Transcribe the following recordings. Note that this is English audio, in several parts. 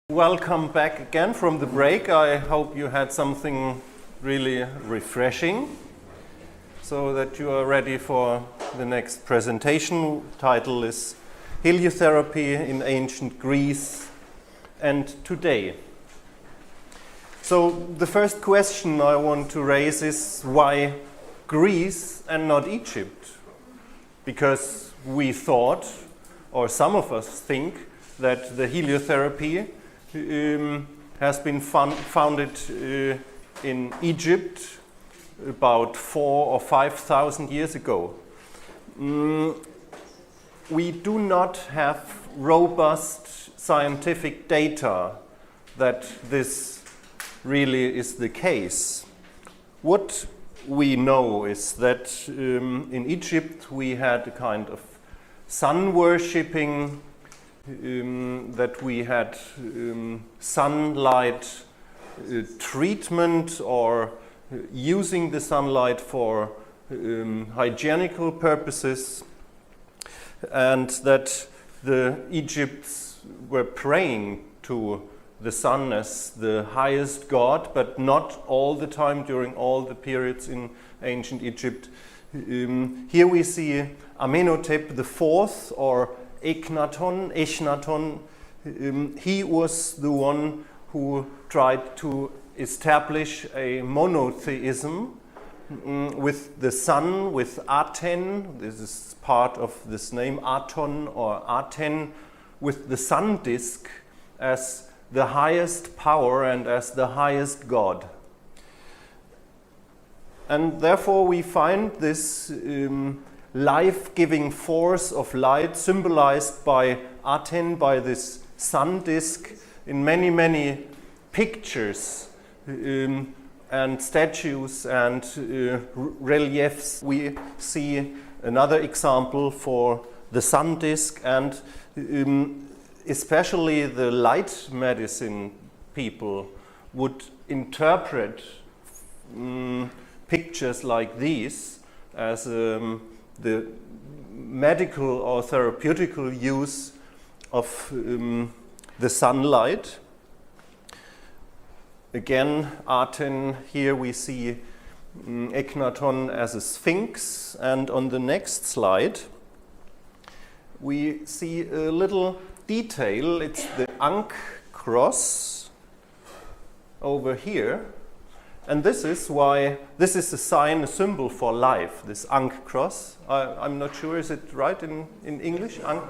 Welcome back again from the break. I hope you had something really refreshing so that you are ready for the next presentation. Title is Helioterapy in Ancient Greece and Today. So the first question I want to raise is why Greece and not Egypt? Because we thought, or some of us think, that the heliotherapy has been founded in Egypt about 4,000 or 5,000 years ago. We do not have robust scientific data that this really is the case. What we know is that in Egypt we had a kind of sun worshipping, that we had sunlight treatment or using the sunlight for hygienical purposes, and that the Egypts were praying to the sun as the highest god, but not all the time during all the periods in ancient Egypt. Here we see Amenhotep IV, or Echnaton. He was the one who tried to establish a monotheism with the sun, with Aten. This is part of this name, Aton or Aten, with the sun disk as the highest power and as the highest god. And therefore we find this life-giving force of light symbolized by Aten, by this sun disk, in many, many pictures and statues and reliefs. We see another example for the sun disk, and especially the light medicine people would interpret pictures like these as the medical or therapeutical use of the sunlight. Again, Aten, here we see Echnaton as a sphinx, and on the next slide we see a little detail. It's the Ankh cross over here. And this is a sign, a symbol for life, this Ankh cross. I'm not sure, is it right in English? Ankh?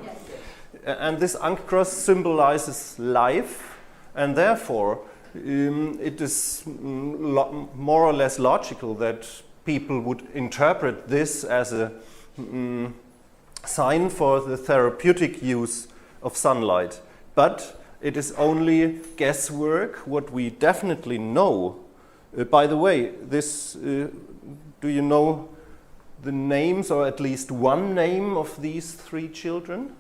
And this Ankh cross symbolizes life, and therefore it is more or less logical that people would interpret this as a sign for the therapeutic use of sunlight. But it is only guesswork. What we definitely know. By the way, this, do you know the names, or at least one name of these three children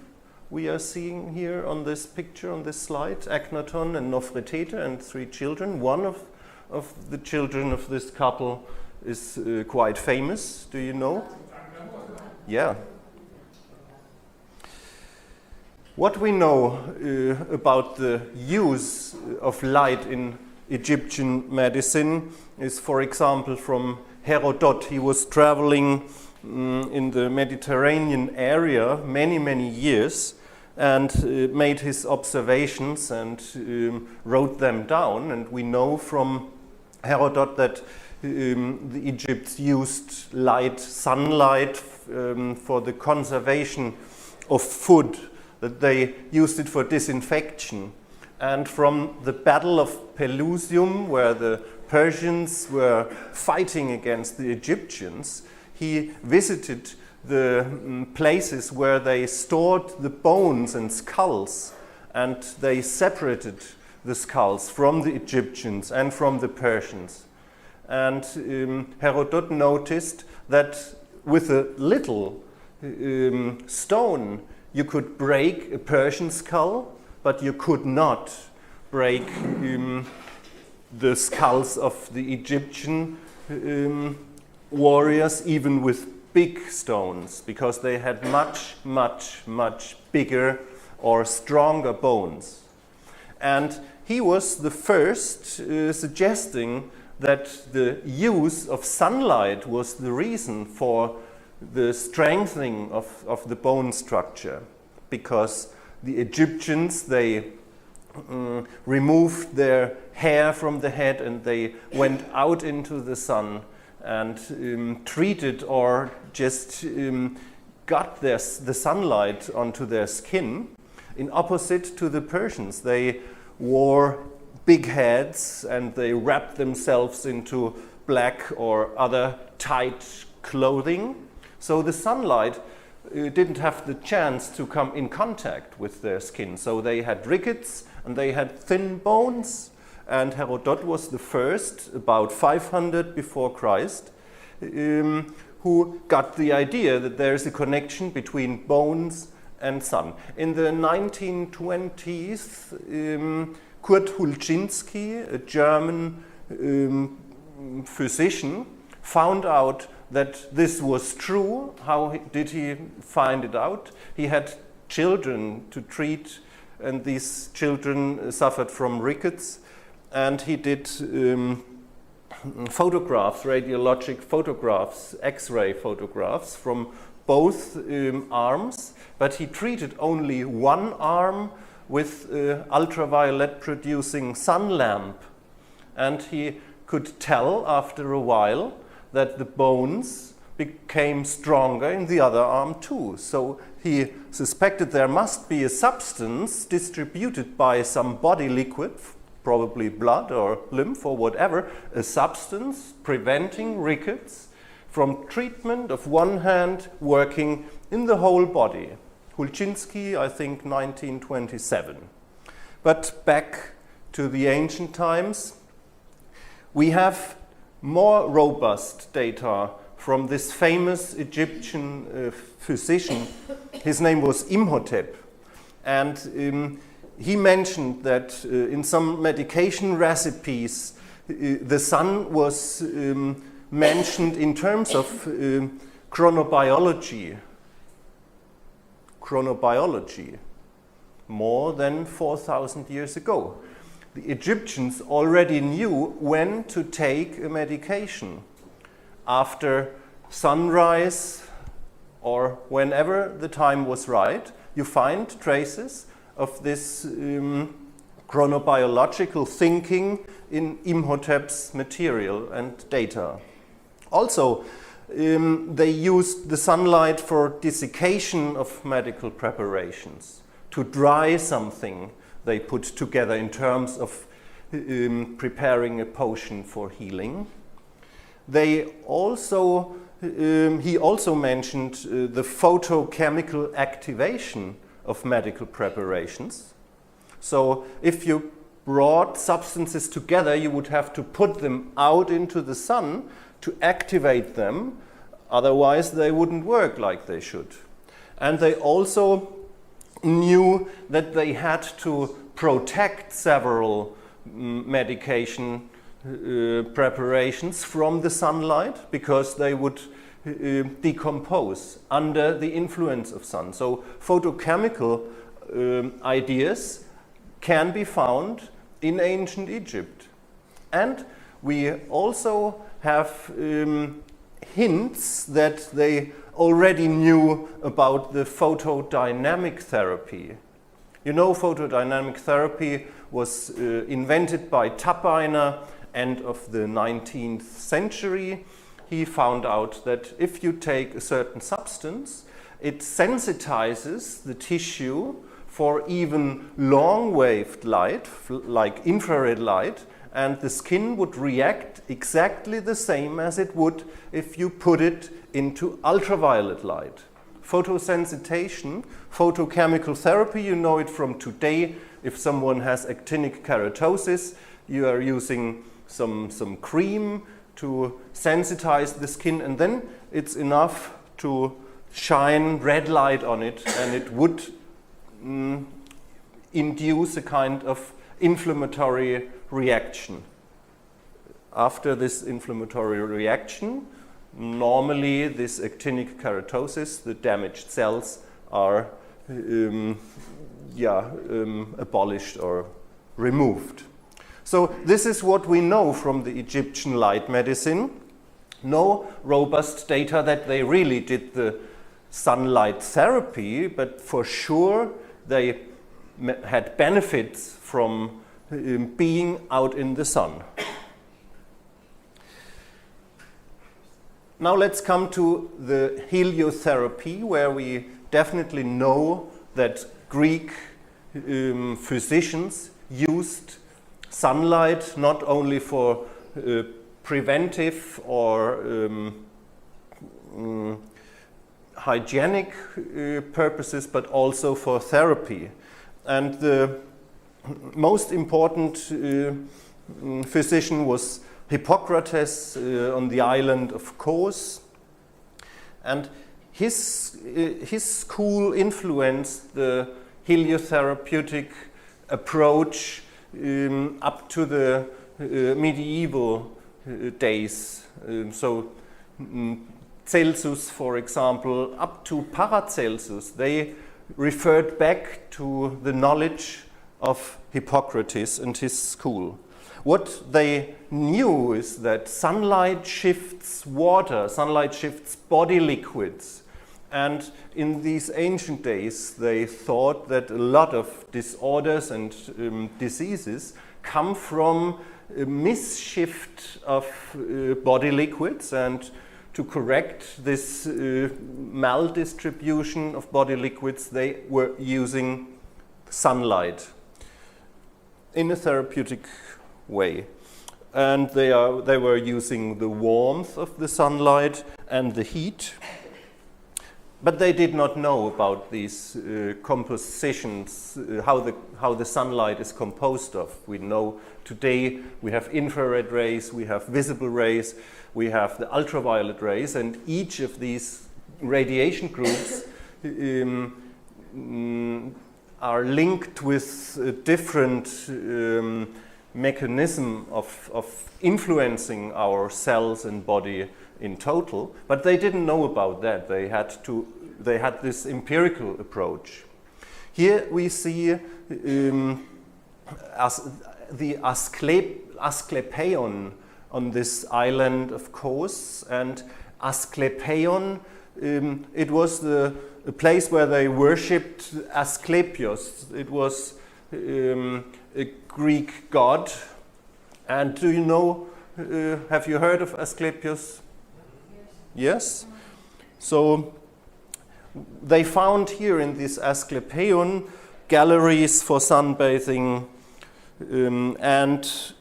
we are seeing here on this picture, on this slide? Echnaton and Nofretete, and three children. One of the children of this couple is quite famous. Do you know? Yeah. What we know about the use of light in Egyptian medicine is, for example, from Herodot. He was traveling in the Mediterranean area many years and made his observations and wrote them down. And we know from Herodot that the Egypts used light, sunlight, for the conservation of food, that they used it for disinfection. And from the Battle of Pelusium, where the Persians were fighting against the Egyptians, he visited the places where they stored the bones and skulls, and they separated the skulls from the Egyptians and from the Persians. And Herodot noticed that with a little stone you could break a Persian skull, but you could not break the skulls of the Egyptian warriors, even with big stones, because they had much bigger or stronger bones. And he was the first suggesting that the use of sunlight was the reason for the strengthening of the bone structure, because the Egyptians, they removed their hair from the head and they went out into the sun and treated or just got the sunlight onto their skin. In opposite to the Persians, they wore big heads and they wrapped themselves into black or other tight clothing. So the sunlight didn't have the chance to come in contact with their skin. So they had rickets and they had thin bones. And Herodot was the first, about 500 before Christ, who got the idea that there is a connection between bones and sun. In the 1920s, Kurt Hulczynski, a German physician, found out that this was true. How did he find it out? He had children to treat, and these children suffered from rickets, and he did photographs, radiologic photographs, X-ray photographs from both arms, but he treated only one arm with ultraviolet producing sun lamp, and he could tell after a while that the bones became stronger in the other arm too. So he suspected there must be a substance distributed by some body liquid, probably blood or lymph or whatever, a substance preventing rickets from treatment of one hand working in the whole body. Hulczynski, I think 1927. But back to the ancient times, we have more robust data from this famous Egyptian physician. His name was Imhotep, and he mentioned that in some medication recipes the sun was mentioned in terms of chronobiology more than 4,000 years ago. The Egyptians already knew when to take a medication. After sunrise or whenever the time was right, you find traces of this chronobiological thinking in Imhotep's material and data. Also, they used the sunlight for desiccation of medical preparations, to dry something they put together in terms of preparing a potion for healing. He also mentioned the photochemical activation of medical preparations. So if you brought substances together, you would have to put them out into the sun to activate them, otherwise they wouldn't work like they should. And they also knew that they had to protect several medication preparations from the sunlight, because they would decompose under the influence of sun. So photochemical ideas can be found in ancient Egypt. And we also have hints that they already knew about the photodynamic therapy. You know, photodynamic therapy was invented by Tappeiner, end of the 19th century. He found out that if you take a certain substance, it sensitizes the tissue for even long-waved light, like infrared light, and the skin would react exactly the same as it would if you put it into ultraviolet light. Photosensitization, photochemical therapy, you know it from today. If someone has actinic keratosis, you are using some cream to sensitize the skin, and then it's enough to shine red light on it, and it would induce a kind of inflammatory reaction. After this inflammatory reaction, normally this actinic keratosis, the damaged cells, are abolished or removed. So this is what we know from the Egyptian light medicine. No robust data that they really did the sunlight therapy, but for sure they had benefits from being out in the sun. Now let's come to the heliotherapy, where we definitely know that Greek physicians used sunlight not only for preventive or hygienic purposes, but also for therapy. And the most important physician was Hippocrates on the island of Kos. And his school influenced the heliotherapeutic approach up to the medieval days. Celsus, for example, up to Paracelsus, they referred back to the knowledge of Hippocrates and his school. What they knew is that sunlight shifts water, sunlight shifts body liquids. And in these ancient days, they thought that a lot of disorders and diseases come from a misshift of body liquids, and to correct this maldistribution of body liquids, they were using sunlight in a therapeutic way. And they were using the warmth of the sunlight and the heat. But they did not know about these compositions, how the sunlight is composed of. We know today we have infrared rays, we have visible rays, we have the ultraviolet rays, and each of these radiation groups are linked with a different mechanism of influencing our cells and body in total, but they didn't know about that. They had this empirical approach. Here we see the Asklepion on this island of Kos, and Asklepion, it was a place where they worshipped Asklepios. It was a Greek god. And do you know, have you heard of Asklepios? Yes? So they found here in this Asklepion galleries for sunbathing, and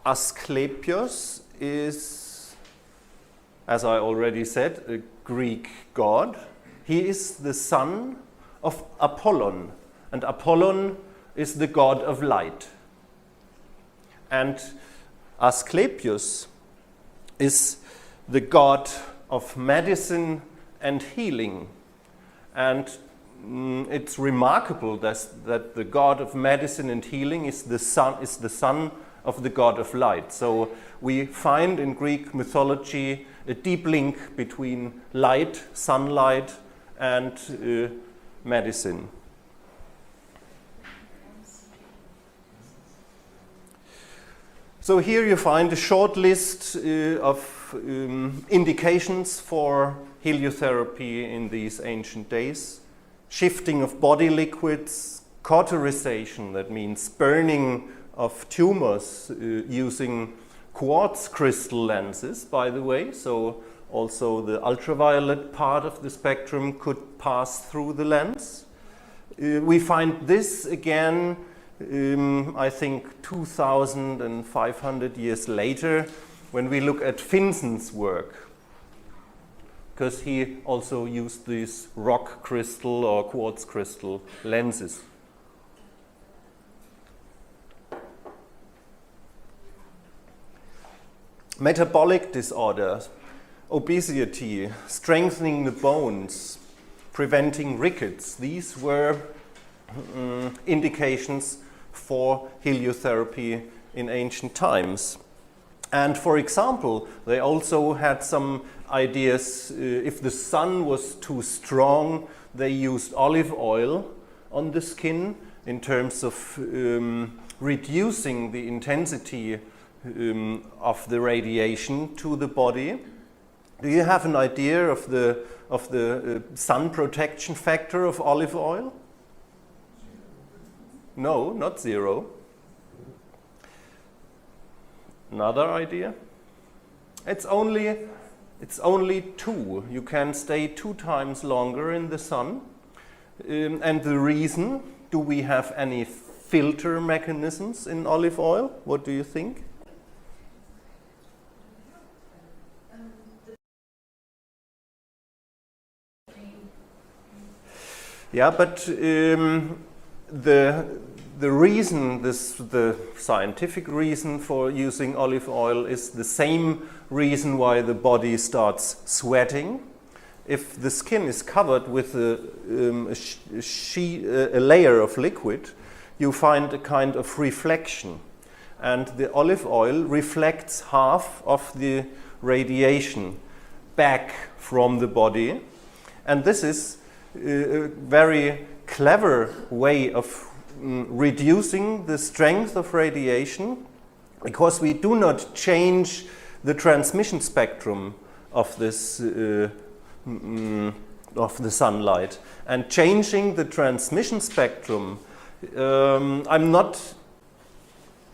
Asklepios is, as I already said, a Greek god. He is the son of Apollon, and Apollon is the god of light. And Asklepios is the god of medicine and healing. And it's remarkable that the god of medicine and healing is the son of the god of light. So we find in Greek mythology a deep link between light, sunlight, and medicine. So here you find a short list of indications for heliotherapy in these ancient days. Shifting of body liquids, cauterization, that means burning of tumors using quartz crystal lenses, by the way. So also the ultraviolet part of the spectrum could pass through the lens. We find this again, I think 2,500 years later, when we look at Finsen's work, because he also used these rock crystal or quartz crystal lenses. Metabolic disorders, obesity, strengthening the bones, preventing rickets, these were indications for heliotherapy in ancient times. And for example, they also had some ideas, if the sun was too strong, they used olive oil on the skin, in terms of reducing the intensity of the radiation to the body. Do you have an idea of the sun protection factor of olive oil? No, not 0. Another idea? It's only 2. You can stay 2 times longer in the sun. And the reason, do we have any filter mechanisms in olive oil? What do you think? Yeah, but the reason, the scientific reason for using olive oil is the same reason why the body starts sweating. If the skin is covered with a layer of liquid, you find a kind of reflection. And the olive oil reflects half of the radiation back from the body. And this is a very clever way of reducing the strength of radiation, because we do not change the transmission spectrum of this of the sunlight. And changing the transmission spectrum, I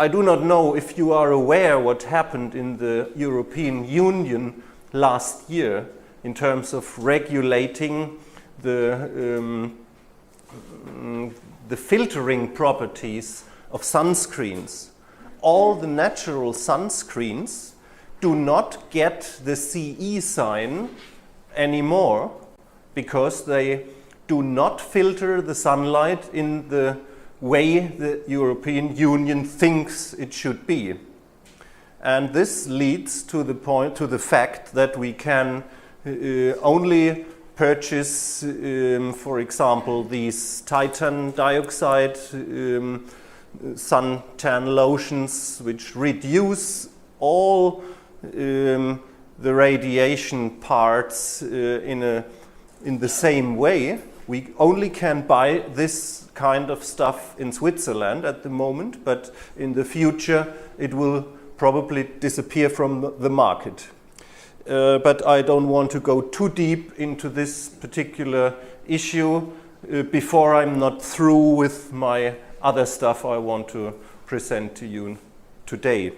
do not know if you are aware what happened in the European Union last year in terms of regulating the filtering properties of sunscreens. All the natural sunscreens do not get the CE sign anymore because they do not filter the sunlight in the way the European Union thinks it should be. And this leads to the fact that we can only purchase, for example, these titan dioxide suntan lotions, which reduce all the radiation parts in the same way. We only can buy this kind of stuff in Switzerland at the moment, but in the future it will probably disappear from the market. But I don't want to go too deep into this particular issue before I'm not through with my other stuff I want to present to you today.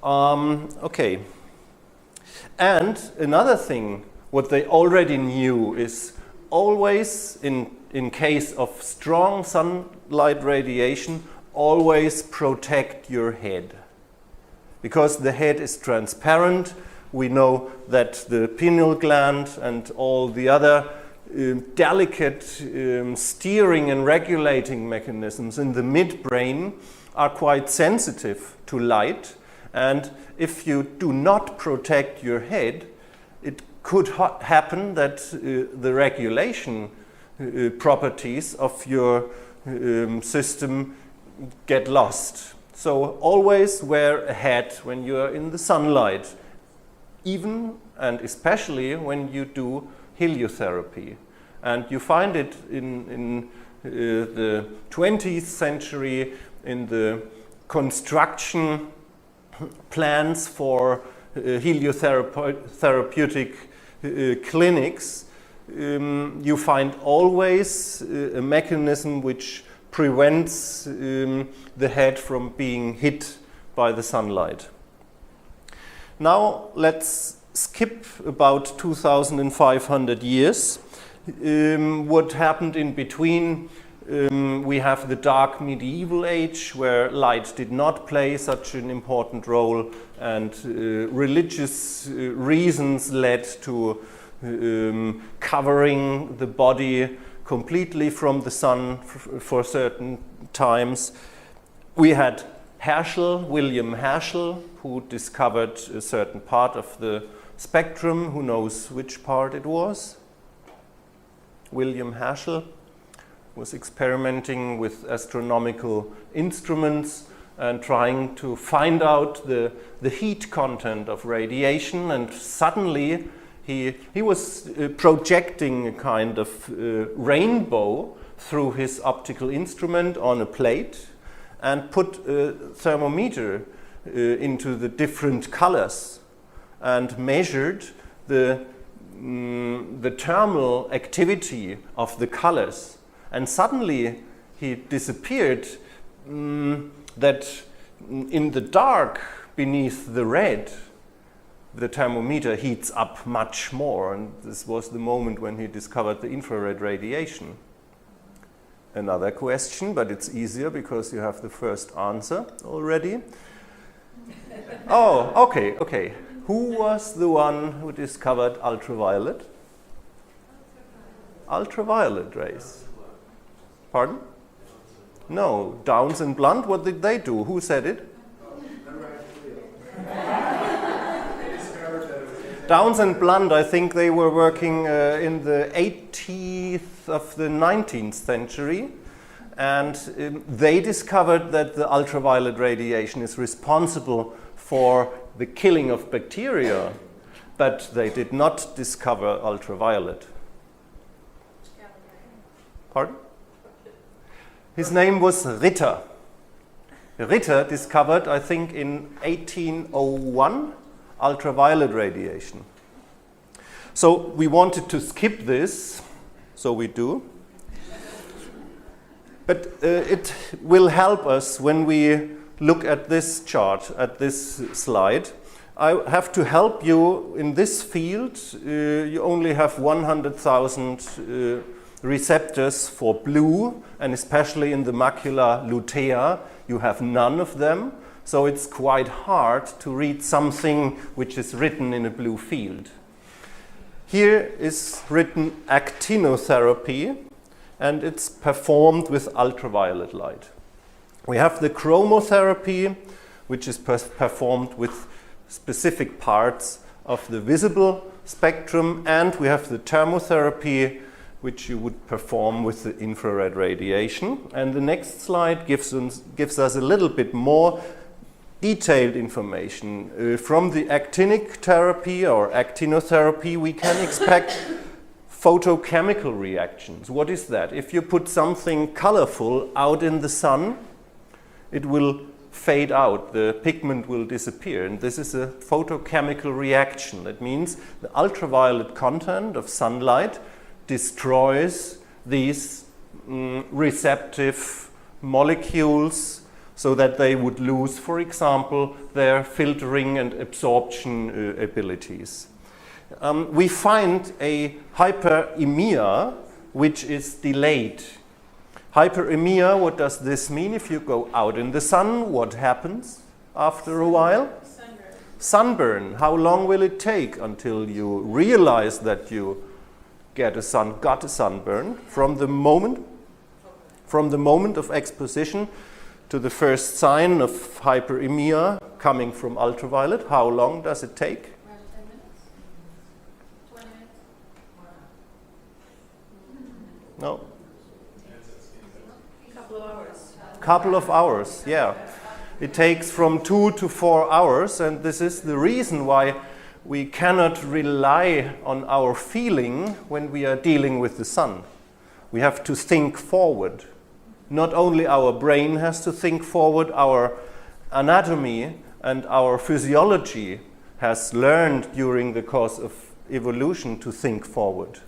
Okay. And another thing, what they already knew is always, in case of strong sunlight radiation, always protect your head. Because the head is transparent, we know that the pineal gland and all the other delicate steering and regulating mechanisms in the midbrain are quite sensitive to light. And if you do not protect your head, it could happen that the regulation properties of your system get lost. So always wear a hat when you are in the sunlight, even and especially when you do heliotherapy. And you find it in the 20th century in the construction plans for heliotherapeutic clinics. You find always a mechanism which prevents the head from being hit by the sunlight. Now let's skip about 2,500 years. What happened in between? We have the dark medieval age, where light did not play such an important role, and religious reasons led to covering the body completely from the sun for certain times. We had William Herschel, who discovered a certain part of the spectrum. Who knows which part it was? William Herschel was experimenting with astronomical instruments and trying to find out the heat content of radiation, and suddenly he was projecting a kind of rainbow through his optical instrument on a plate and put a thermometer into the different colors and measured the thermal activity of the colors. And suddenly he disappeared that in the dark beneath the red, the thermometer heats up much more, and this was the moment when he discovered the infrared radiation. Another question, but it's easier because you have the first answer already. Oh, okay. Who was the one who discovered ultraviolet? Ultraviolet rays. Pardon? No, Downs and Blunt, what did they do? Who said it? Downs and Blunt, I think they were working in the 80th of the 19th century, and they discovered that the ultraviolet radiation is responsible for the killing of bacteria, but they did not discover ultraviolet. Pardon? His name was Ritter. Ritter discovered, I think, in 1801, ultraviolet radiation. So we wanted to skip this, so we do. But it will help us when we look at this chart, at this slide. I have to help you in this field. You only have 100,000 receptors for blue, and especially in the macula lutea, you have none of them. So it's quite hard to read something which is written in a blue field. Here is written actinotherapy, and it's performed with ultraviolet light. We have the chromotherapy, which is performed with specific parts of the visible spectrum, and we have the thermotherapy, which you would perform with the infrared radiation. And the next slide gives us a little bit more detailed information. From the actinic therapy or actinotherapy, we can expect photochemical reactions. What is that? If you put something colorful out in the sun, it will fade out, the pigment will disappear, and this is a photochemical reaction. That means the ultraviolet content of sunlight destroys these receptive molecules so that they would lose, for example, their filtering and absorption abilities. We find a hyperemia which is delayed. Hyperemia, what does this mean? If you go out in the sun, what happens after a while? Sunburn. How long will it take until you realize that you got a sunburn? From the moment of exposition to the first sign of hyperemia coming from ultraviolet, how long does it take? 10 minutes? 20 minutes? No. Couple of hours, yeah. It takes from 2 to 4 hours, and this is the reason why we cannot rely on our feeling when we are dealing with the sun. We have to think forward. Not only our brain has to think forward, our anatomy and our physiology has learned during the course of evolution to think forward.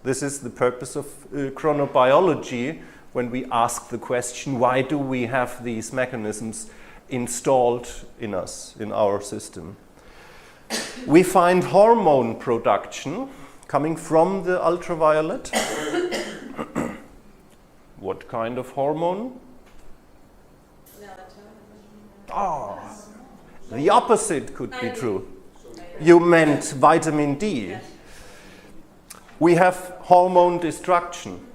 This is the purpose of chronobiology, when we ask the question, why do we have these mechanisms installed in us, in our system? We find hormone production coming from the ultraviolet. What kind of hormone? The opposite could be true. You meant vitamin D. We have hormone destruction.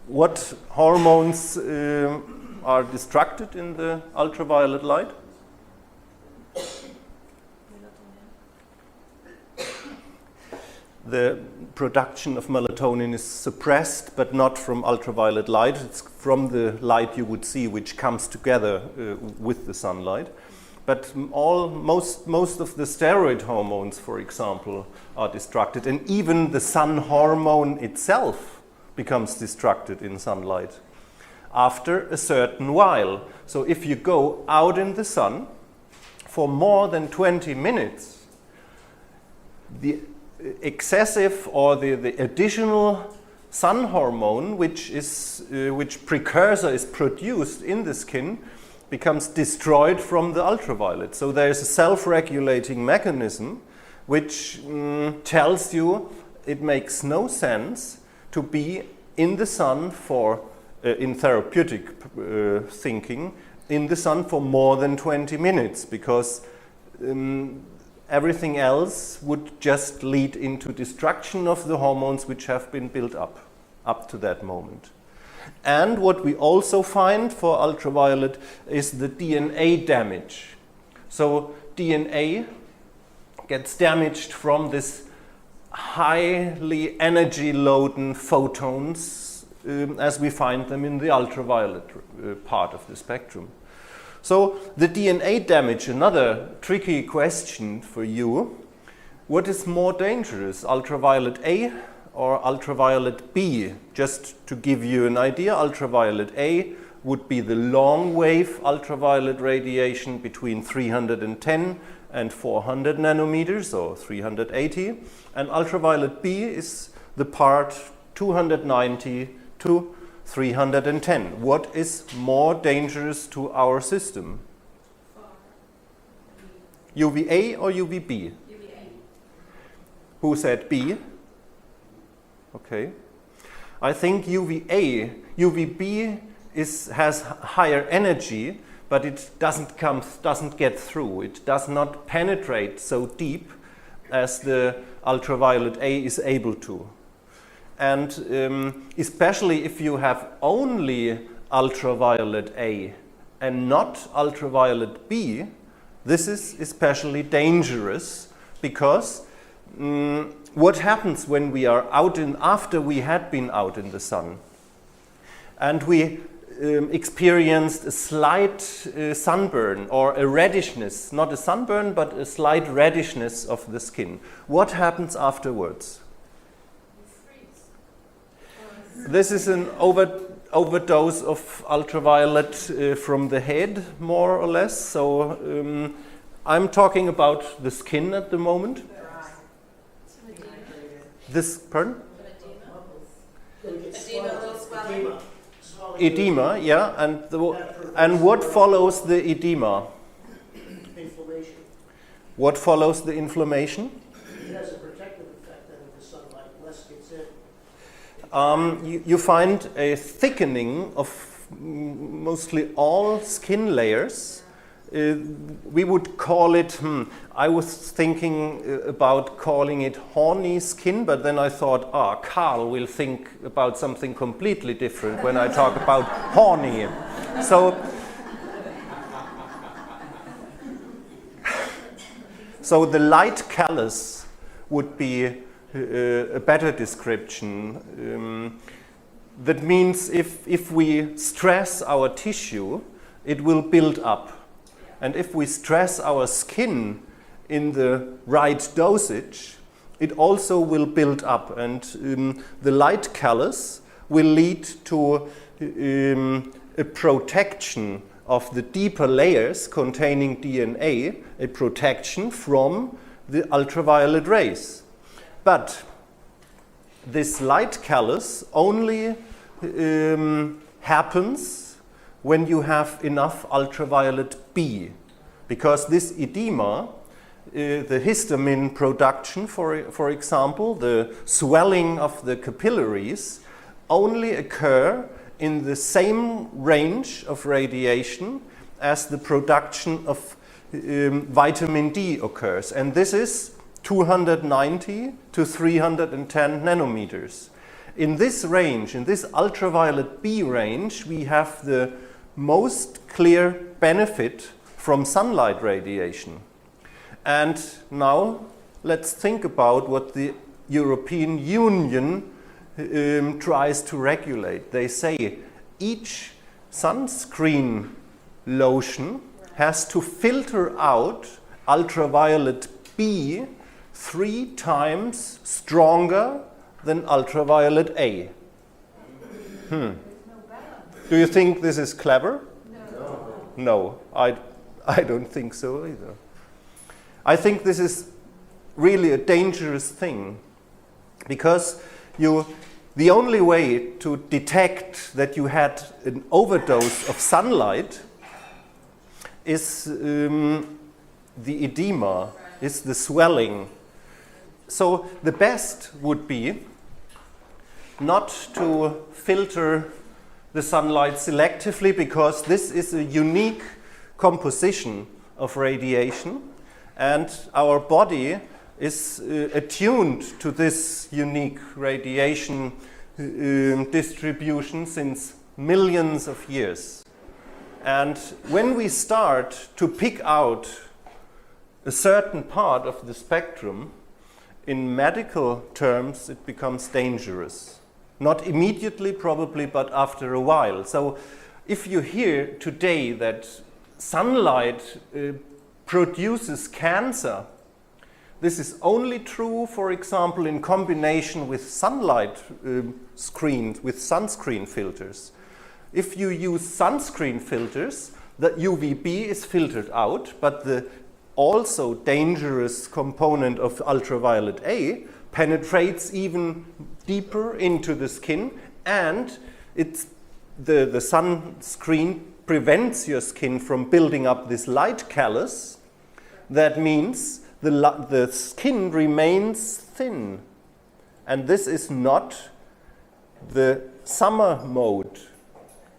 What hormones are destructed in the ultraviolet light? The production of melatonin is suppressed, but not from ultraviolet light. It's from the light you would see, which comes together with the sunlight. But most of the steroid hormones, for example, are destructed, and even the sun hormone itself, becomes destructed in sunlight after a certain while. So if you go out in the sun for more than 20 minutes, the excessive or the additional sun hormone, which precursor is produced in the skin, becomes destroyed from the ultraviolet. So there is a self-regulating mechanism which tells you it makes no sense to be in the sun for, in therapeutic thinking, in the sun for more than 20 minutes, because everything else would just lead into destruction of the hormones which have been built up to that moment. And what we also find for ultraviolet is the DNA damage. So DNA gets damaged from this highly energy-laden photons as we find them in the ultraviolet part of the spectrum. So the DNA damage, another tricky question for you. What is more dangerous, ultraviolet A or ultraviolet B? Just to give you an idea, ultraviolet A would be the long wave ultraviolet radiation between 310 and 400 nanometers, or 380, and ultraviolet B is the part 290 to 310. What is more dangerous to our system? UVA or UVB? UVA. Who said B? Okay. I think UVA, UVB has higher energy, but it doesn't get through. It does not penetrate so deep as the ultraviolet A is able to. And especially if you have only ultraviolet A and not ultraviolet B, this is especially dangerous, because what happens when we are out after we had been out in the sun and we experienced a slight sunburn or a reddishness, not a sunburn, but a slight reddishness of the skin. What happens afterwards? This is an overdose of ultraviolet from the head, more or less. So I'm talking about the skin at the moment. This, pardon? Edema, yeah. And what follows the edema? Inflammation. What follows the inflammation? It has a protective effect then if the sunlight less gets in. You find a thickening of mostly all skin layers. We would call it, I was thinking about calling it horny skin, but then I thought, Carl will think about something completely different when I talk about horny. So the light callus would be a better description. That means if we stress our tissue, it will build up. And if we stress our skin in the right dosage, it also will build up. And the light callus will lead to a protection of the deeper layers containing DNA, a protection from the ultraviolet rays. But this light callus only happens when you have enough ultraviolet B, because this edema, the histamine production, for example, the swelling of the capillaries, only occur in the same range of radiation as the production of vitamin D occurs. And this is 290 to 310 nanometers. In this range, in this ultraviolet B range, we have the most clear benefit from sunlight radiation. And now let's think about what the European Union tries to regulate. They say each sunscreen lotion has to filter out ultraviolet B 3 times stronger than ultraviolet A. Do you think this is clever? No. No, I don't think so either. I think this is really a dangerous thing, because the only way to detect that you had an overdose of sunlight is the edema, is the swelling. So the best would be not to filter the sunlight selectively, because this is a unique composition of radiation, and our body is attuned to this unique radiation distribution since millions of years. And when we start to pick out a certain part of the spectrum, in medical terms it becomes dangerous. Not immediately probably, but after a while. So if you hear today that sunlight produces cancer, this is only true, for example, in combination with sunlight screens, with sunscreen filters. If you use sunscreen filters, the UVB is filtered out, but the also dangerous component of ultraviolet A penetrates even deeper into the skin, and the sunscreen prevents your skin from building up this light callus. That means the skin remains thin, and this is not the summer mode.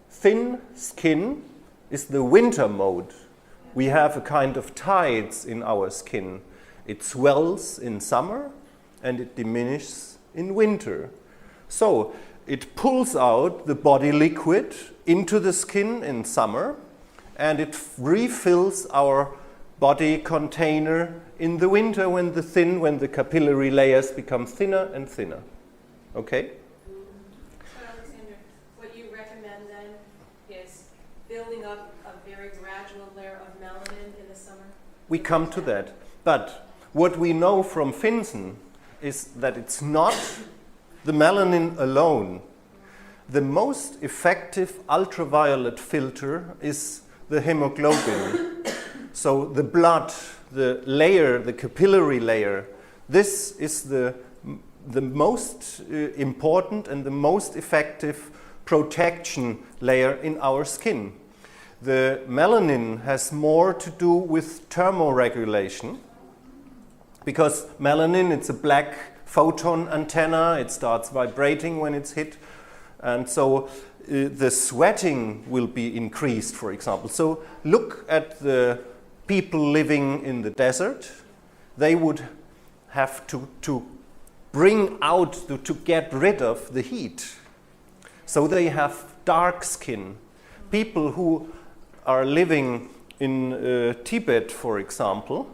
Thin skin is the winter mode. We have a kind of tides in our skin. It swells in summer and it diminishes in winter. So it pulls out the body liquid into the skin in summer, and it refills our body container in the winter when the capillary layers become thinner and thinner. Okay? So Alexander, what you recommend then is building up a very gradual layer of melanin in the summer? We come to that. But what we know from Finsen is that it's not the melanin alone. The most effective ultraviolet filter is the hemoglobin. So the blood, the layer, the capillary layer, this is the most important and the most effective protection layer in our skin. The melanin has more to do with thermoregulation, because melanin, it's a black photon antenna, it starts vibrating when it's hit, and so the sweating will be increased, for example. So look at the people living in the desert. They would have to bring out, to get rid of the heat. So they have dark skin. People who are living in Tibet, for example,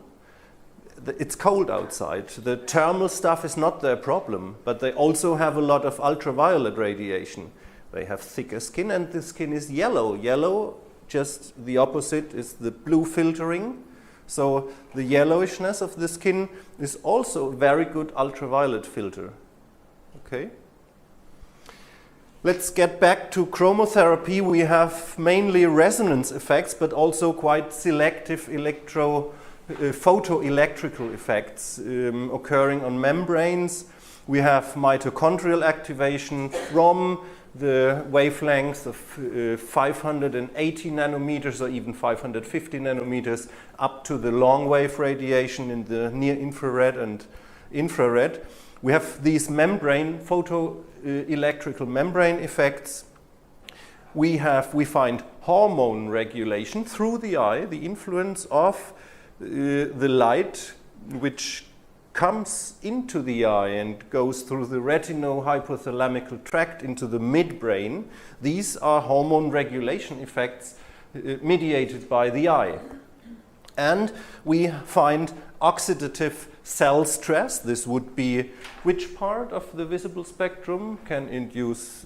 it's cold outside. The thermal stuff is not their problem, but they also have a lot of ultraviolet radiation. They have thicker skin, and the skin is yellow. Yellow, just the opposite, is the blue filtering. So the yellowishness of the skin is also a very good ultraviolet filter. Okay? Let's get back to chromotherapy. We have mainly resonance effects, but also quite selective photoelectrical effects occurring on membranes. We have mitochondrial activation from the wavelengths of 580 nanometers or even 550 nanometers up to the long wave radiation in the near infrared and infrared. We have these photoelectrical membrane effects. We find hormone regulation through the eye, the influence of the light which comes into the eye and goes through the retino-hypothalamical tract into the midbrain. These are hormone regulation effects mediated by the eye. And we find oxidative cell stress. This would be which part of the visible spectrum can induce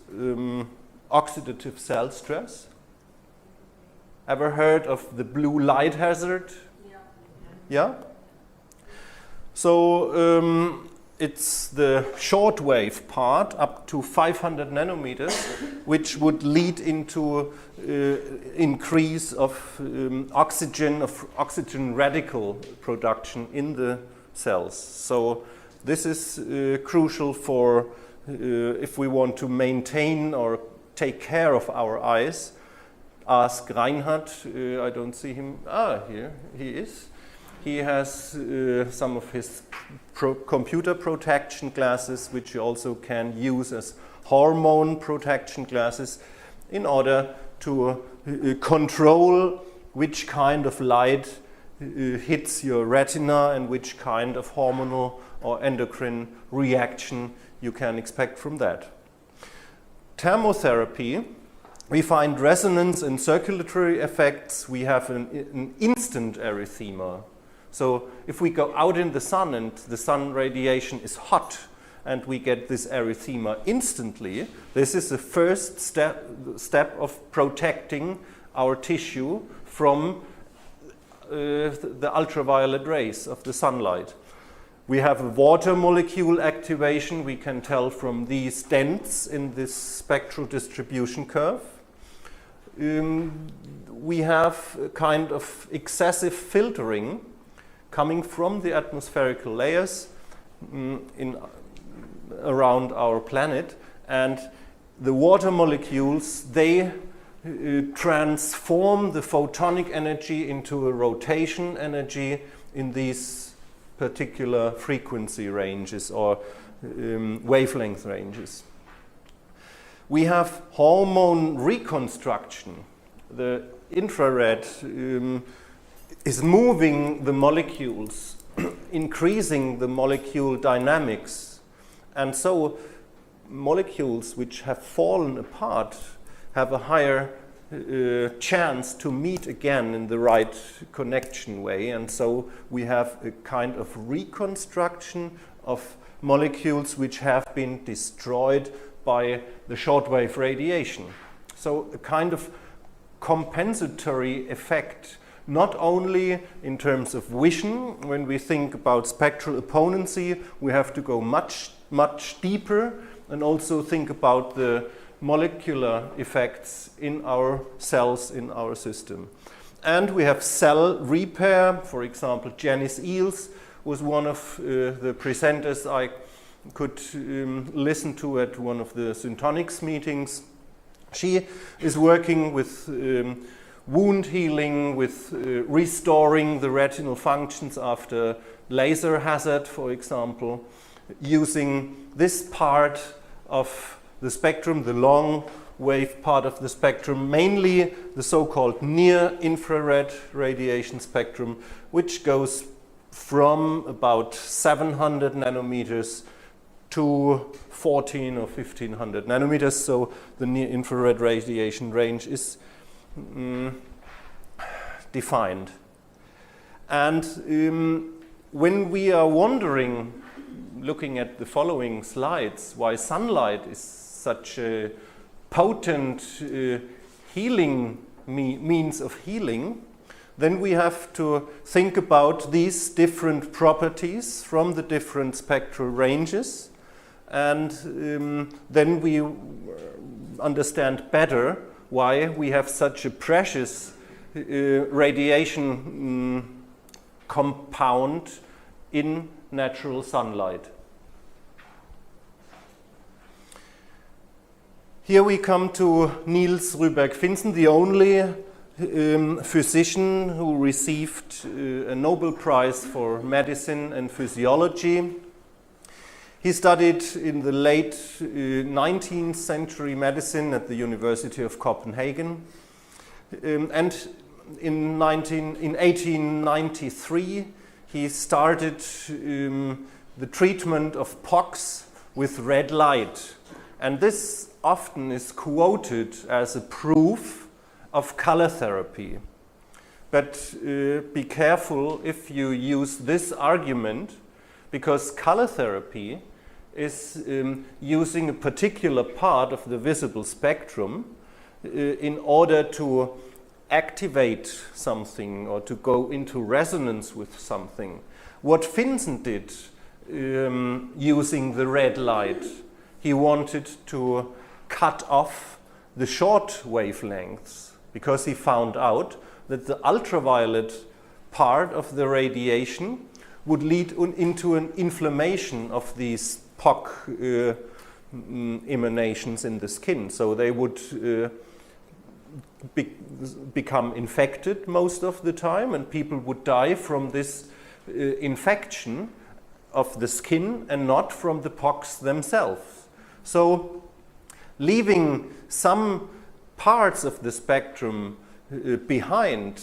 oxidative cell stress? Ever heard of the blue light hazard? Yeah? So it's the shortwave part up to 500 nanometers, which would lead into increase of oxygen radical production in the cells. So this is crucial for if we want to maintain or take care of our eyes. Ask Reinhard, I don't see him, here he is. He has some of his computer protection glasses, which you also can use as hormone protection glasses in order to control which kind of light hits your retina and which kind of hormonal or endocrine reaction you can expect from that. Thermotherapy, we find resonance and circulatory effects. We have an instant erythema. So if we go out in the sun and the sun radiation is hot and we get this erythema instantly, this is the first step of protecting our tissue from the ultraviolet rays of the sunlight. We have a water molecule activation. We can tell from these dents in this spectral distribution curve. We have a kind of excessive filtering coming from the atmospherical layers around our planet, and the water molecules, they transform the photonic energy into a rotation energy in these particular frequency ranges or wavelength ranges. We have hormone reconstruction. The infrared is moving the molecules, increasing the molecule dynamics. And so molecules which have fallen apart have a higher chance to meet again in the right connection way. And so we have a kind of reconstruction of molecules which have been destroyed by the shortwave radiation. So a kind of compensatory effect, not only in terms of vision. When we think about spectral opponency, we have to go much deeper and also think about the molecular effects in our cells, in our system. And we have cell repair. For example, Janice Eels was one of the presenters I could listen to at one of the Syntonics meetings. She is working with wound healing, with restoring the retinal functions after laser hazard, for example, using this part of the spectrum, the long wave part of the spectrum, mainly the so-called near-infrared radiation spectrum, which goes from about 700 nanometers to 14 or 1500 nanometers. So the near-infrared radiation range is defined. And when we are wondering, looking at the following slides, why sunlight is such a potent healing means of healing, then we have to think about these different properties from the different spectral ranges, and then we understand better why we have such a precious radiation compound in natural sunlight. Here we come to Niels Rüberg-Finsen, the only physician who received a Nobel Prize for medicine and physiology. He studied in the late 19th century medicine at the University of Copenhagen. And in 1893, he started the treatment of pox with red light. And this often is quoted as a proof of color therapy. But be careful if you use this argument, because color therapy is using a particular part of the visible spectrum in order to activate something or to go into resonance with something. What Finsen did using the red light. He wanted to cut off the short wavelengths because he found out that the ultraviolet part of the radiation would lead into an inflammation of these POC emanations in the skin. So they would become infected most of the time, and people would die from this infection of the skin and not from the POCs themselves. So leaving some parts of the spectrum behind,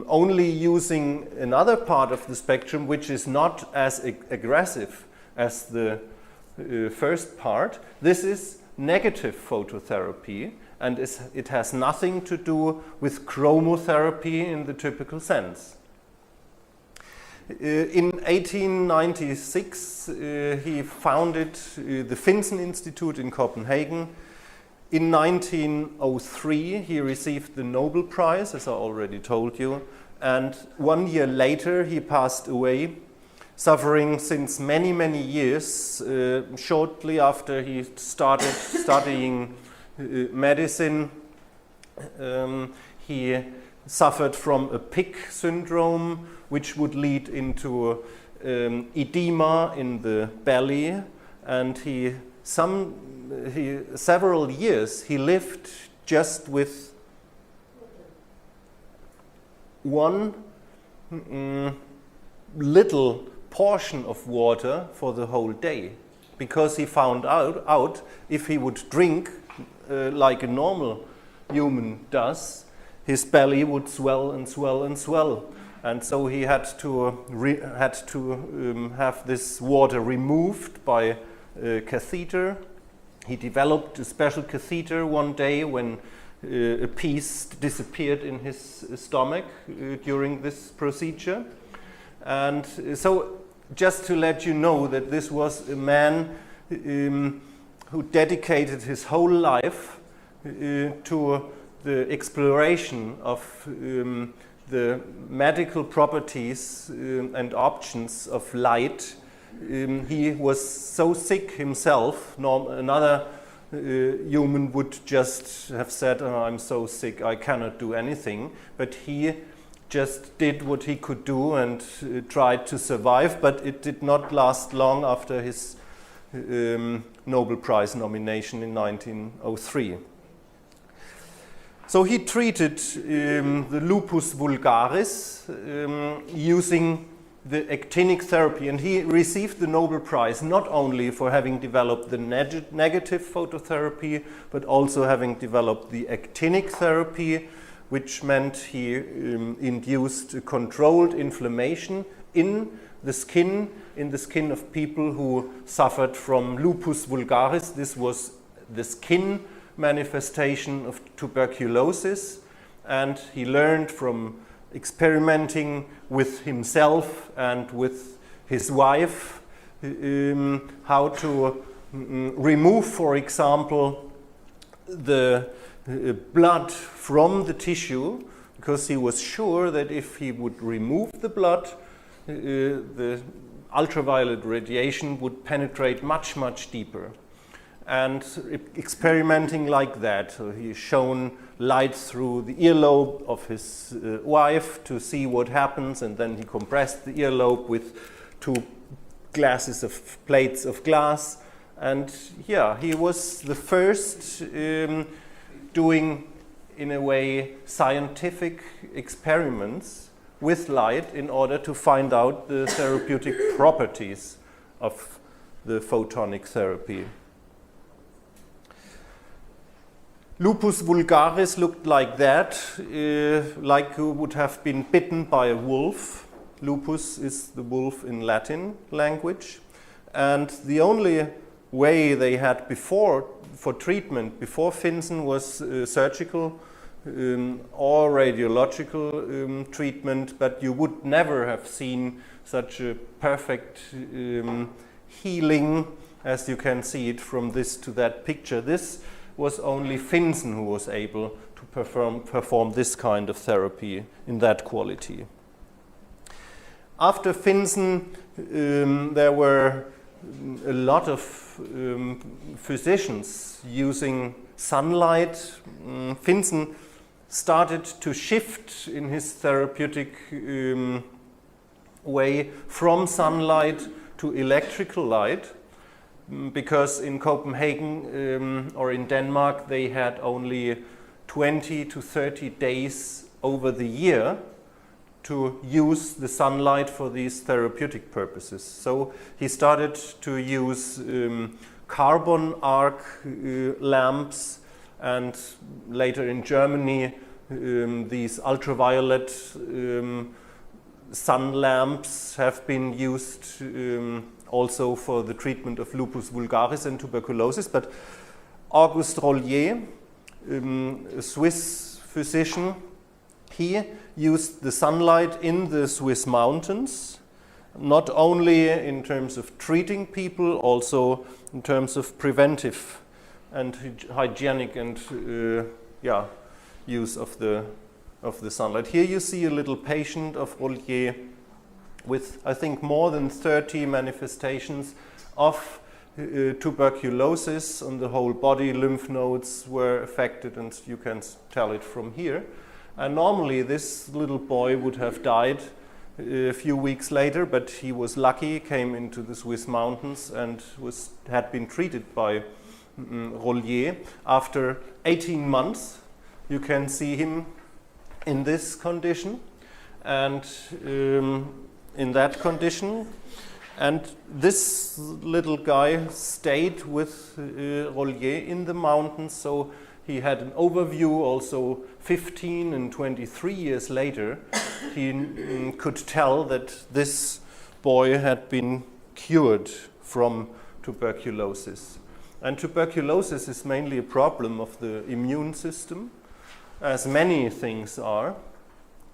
only using another part of the spectrum which is not as aggressive as the first part, this is negative phototherapy, and it has nothing to do with chromotherapy in the typical sense. In 1896, he founded the Finsen Institute in Copenhagen. In 1903, he received the Nobel Prize, as I already told you, and 1 year later he passed away, suffering since many, many years. Shortly after he started studying medicine, he suffered from a PIC syndrome, which would lead into edema in the belly, and several years he lived just with one little portion of water for the whole day, because he found out if he would drink like a normal human does, his belly would swell and swell and swell. And so he had to have this water removed by a catheter. He developed a special catheter one day when a piece disappeared in his stomach during this procedure. And so just to let you know that this was a man who dedicated his whole life to the exploration of the medical properties and options of light. He was so sick himself, another human would just have said, "Oh, I'm so sick, I cannot do anything." But he just did what he could do and tried to survive, but it did not last long after his Nobel Prize nomination in 1903. So he treated the lupus vulgaris using the actinic therapy, and he received the Nobel Prize not only for having developed the negative phototherapy, but also having developed the actinic therapy, which meant he induced a controlled inflammation in the skin of people who suffered from lupus vulgaris. This was the skin manifestation of tuberculosis, and he learned from experimenting with himself and with his wife how to remove, for example, the blood from the tissue, because he was sure that if he would remove the blood, the ultraviolet radiation would penetrate much, much deeper. And experimenting like that, so he shone light through the earlobe of his wife to see what happens, and then he compressed the earlobe with 2 plates of glass. And yeah, he was the first doing, in a way, scientific experiments with light in order to find out the therapeutic properties of the photonic therapy. Lupus vulgaris looked like that, like you would have been bitten by a wolf. Lupus is the wolf in Latin language. And the only way they had before for treatment before Finsen was surgical or radiological treatment, but you would never have seen such a perfect healing as you can see it from this to that picture. This was only Finsen who was able to perform this kind of therapy in that quality. After Finsen, there were a lot of physicians using sunlight. Finsen started to shift in his therapeutic way from sunlight to electrical light, because in Copenhagen or in Denmark they had only 20 to 30 days over the year to use the sunlight for these therapeutic purposes. So he started to use carbon arc lamps, and later in Germany these ultraviolet sun lamps have been used also for the treatment of lupus vulgaris and tuberculosis. But Auguste Rollier, a Swiss physician, he used the sunlight in the Swiss mountains, not only in terms of treating people, also in terms of preventive and hygienic and use of the sunlight. Here you see a little patient of Rollier with, I think, more than 30 manifestations of tuberculosis on the whole body. Lymph nodes were affected, and you can tell it from here. And normally this little boy would have died a few weeks later, but he was lucky, came into the Swiss mountains and had been treated by Rollier. After 18 months, you can see him in this condition and in that condition. And this little guy stayed with Rollier in the mountains, so he had an overview. Also 15 and 23 years later, he could tell that this boy had been cured from tuberculosis. And tuberculosis is mainly a problem of the immune system, as many things are.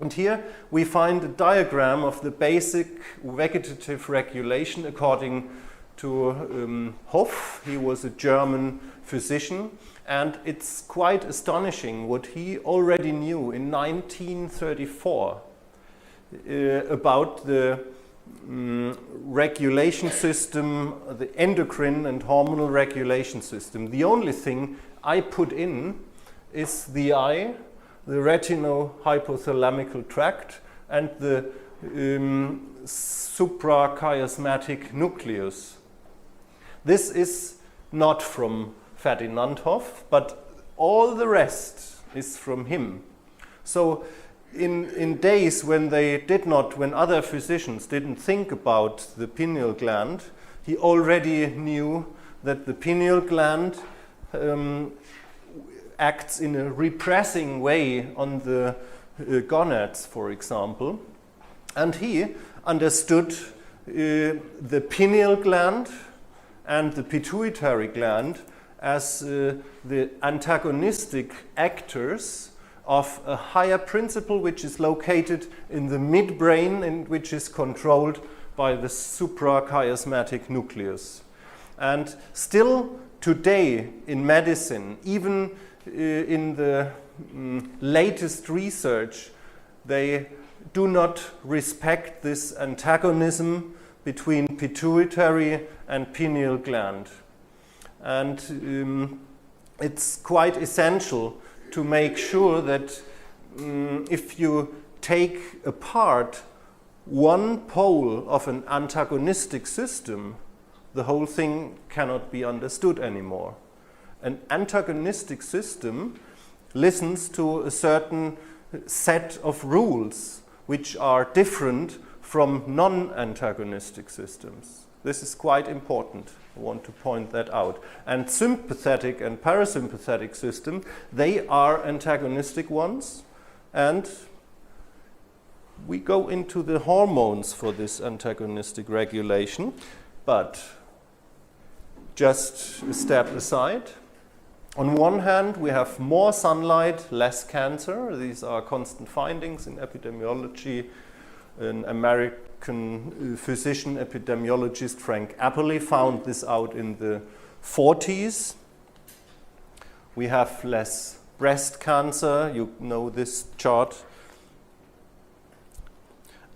And here we find a diagram of the basic vegetative regulation according to Hoff. He was a German physician, and it's quite astonishing what he already knew in 1934 about the regulation system, the endocrine and hormonal regulation system. The only thing I put in is the eye, the retinohypothalamical tract, and the suprachiasmatic nucleus. This is not from Ferdinand Hoff, but all the rest is from him. So in days when when other physicians didn't think about the pineal gland, he already knew that the pineal gland acts in a repressing way on the gonads, for example. And he understood the pineal gland and the pituitary gland as the antagonistic actors of a higher principle which is located in the midbrain and which is controlled by the suprachiasmatic nucleus. And still today in medicine, even in the latest research, they do not respect this antagonism between pituitary and pineal gland. And it's quite essential to make sure that if you take apart one pole of an antagonistic system, the whole thing cannot be understood anymore. An antagonistic system listens to a certain set of rules which are different from non-antagonistic systems. This is quite important. I want to point that out. And sympathetic and parasympathetic system, they are antagonistic ones, and we go into the hormones for this antagonistic regulation, but just a step aside. On one hand, we have more sunlight, less cancer. These are constant findings in epidemiology. An American physician epidemiologist, Frank Appley, found this out in the 40s. We have less breast cancer. You know this chart.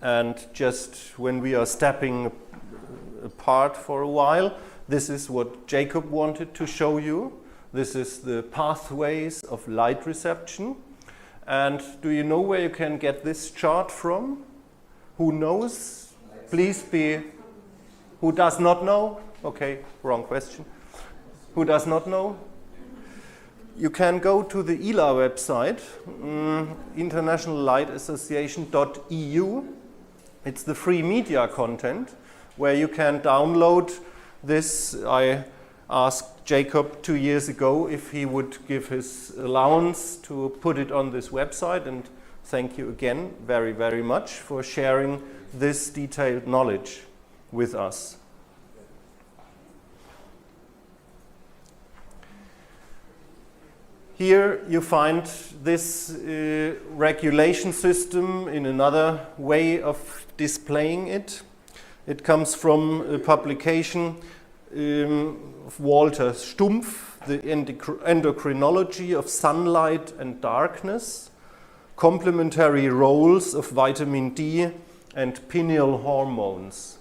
And just when we are stepping apart for a while, this is what Jacob wanted to show you. This is the pathways of light reception. And do you know where you can get this chart from? Who knows? Please be... Who does not know? Okay, wrong question. Who does not know? You can go to the ILA website, International Light Association.eu. It's the free media content where you can download this. I asked Jacob 2 years ago if he would give his allowance to put it on this website, and thank you again very, very much for sharing this detailed knowledge with us. Here you find this regulation system in another way of displaying it. It comes from a publication of Walter Stumpf, The Endocrinology of Sunlight and Darkness, Complementary Roles of Vitamin D and Pineal Hormones.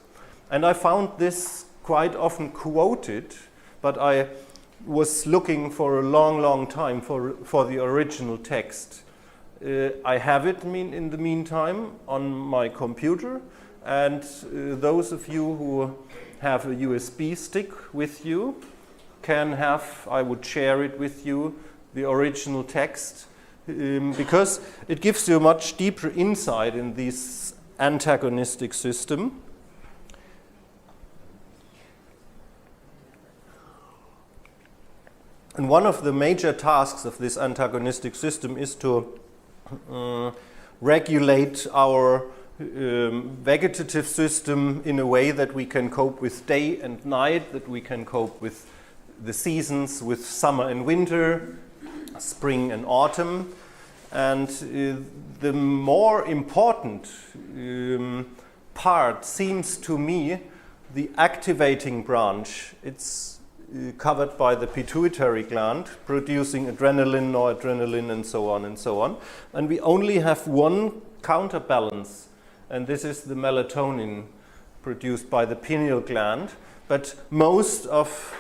And I found this quite often quoted, but I was looking for a long, long time for the original text. I have it in the meantime on my computer, and those of you who have a USB stick with you can have, I would share it with you, the original text, because it gives you a much deeper insight in this antagonistic system. And one of the major tasks of this antagonistic system is to regulate our vegetative system in a way that we can cope with day and night, that we can cope with the seasons, with summer and winter, spring and autumn. And the more important part seems to me the activating branch. It's covered by the pituitary gland, producing adrenaline, noradrenaline, and so on and so on. And we only have one counterbalance, and this is the melatonin produced by the pineal gland. But most of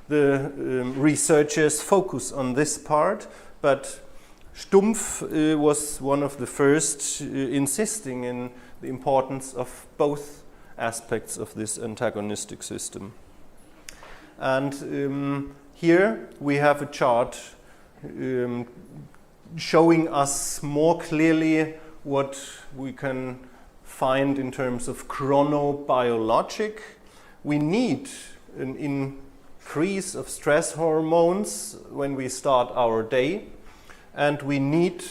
the researchers focus on this part, but Stumpf was one of the first insisting in the importance of both aspects of this antagonistic system. And here we have a chart showing us more clearly what we can find in terms of chronobiologic. We need an increase of stress hormones when we start our day, and we need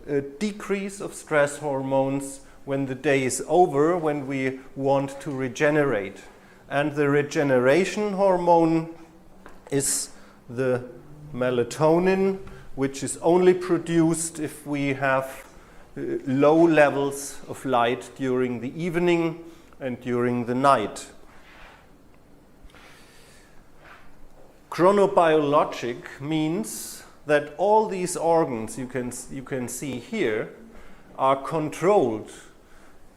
a decrease of stress hormones when the day is over, when we want to regenerate. And the regeneration hormone is the melatonin, which is only produced if we have low levels of light during the evening and during the night. Chronobiologic means that all these organs you can see here are controlled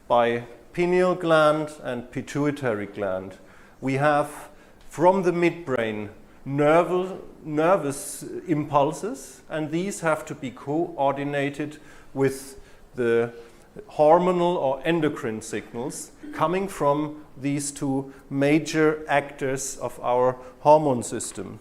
by pineal gland and pituitary gland. We have from the midbrain nervous impulses, and these have to be coordinated with the hormonal or endocrine signals coming from these two major actors of our hormone system.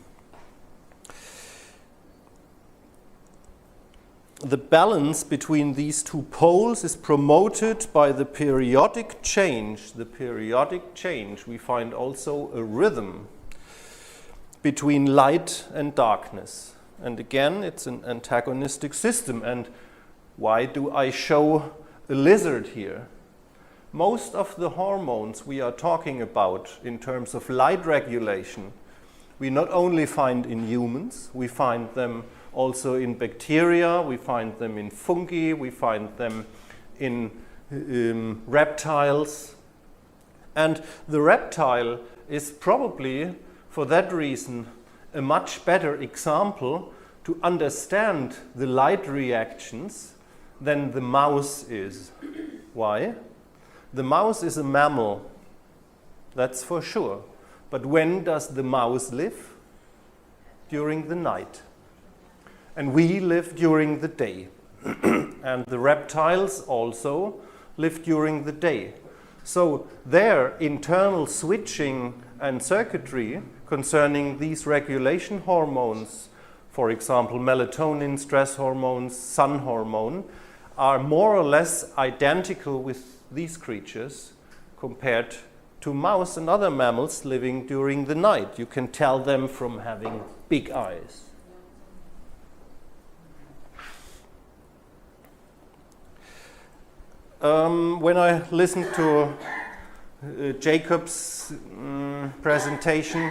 The balance between these two poles is promoted by the periodic change. The periodic change, we find also a rhythm between light and darkness. And again, it's an antagonistic system. And why do I show a lizard here? Most of the hormones we are talking about in terms of light regulation, we not only find in humans, we find them also in bacteria, we find them in fungi, we find them in reptiles. And the reptile is probably, for that reason, a much better example to understand the light reactions than the mouse is. Why? The mouse is a mammal, that's for sure. But when does the mouse live? During the night. And we live during the day. And the reptiles also live during the day. So their internal switching and circuitry concerning these regulation hormones, for example, melatonin, stress hormones, sun hormone, are more or less identical with these creatures compared to mouse and other mammals living during the night. You can tell them from having big eyes. When I listened to Jacob's presentation,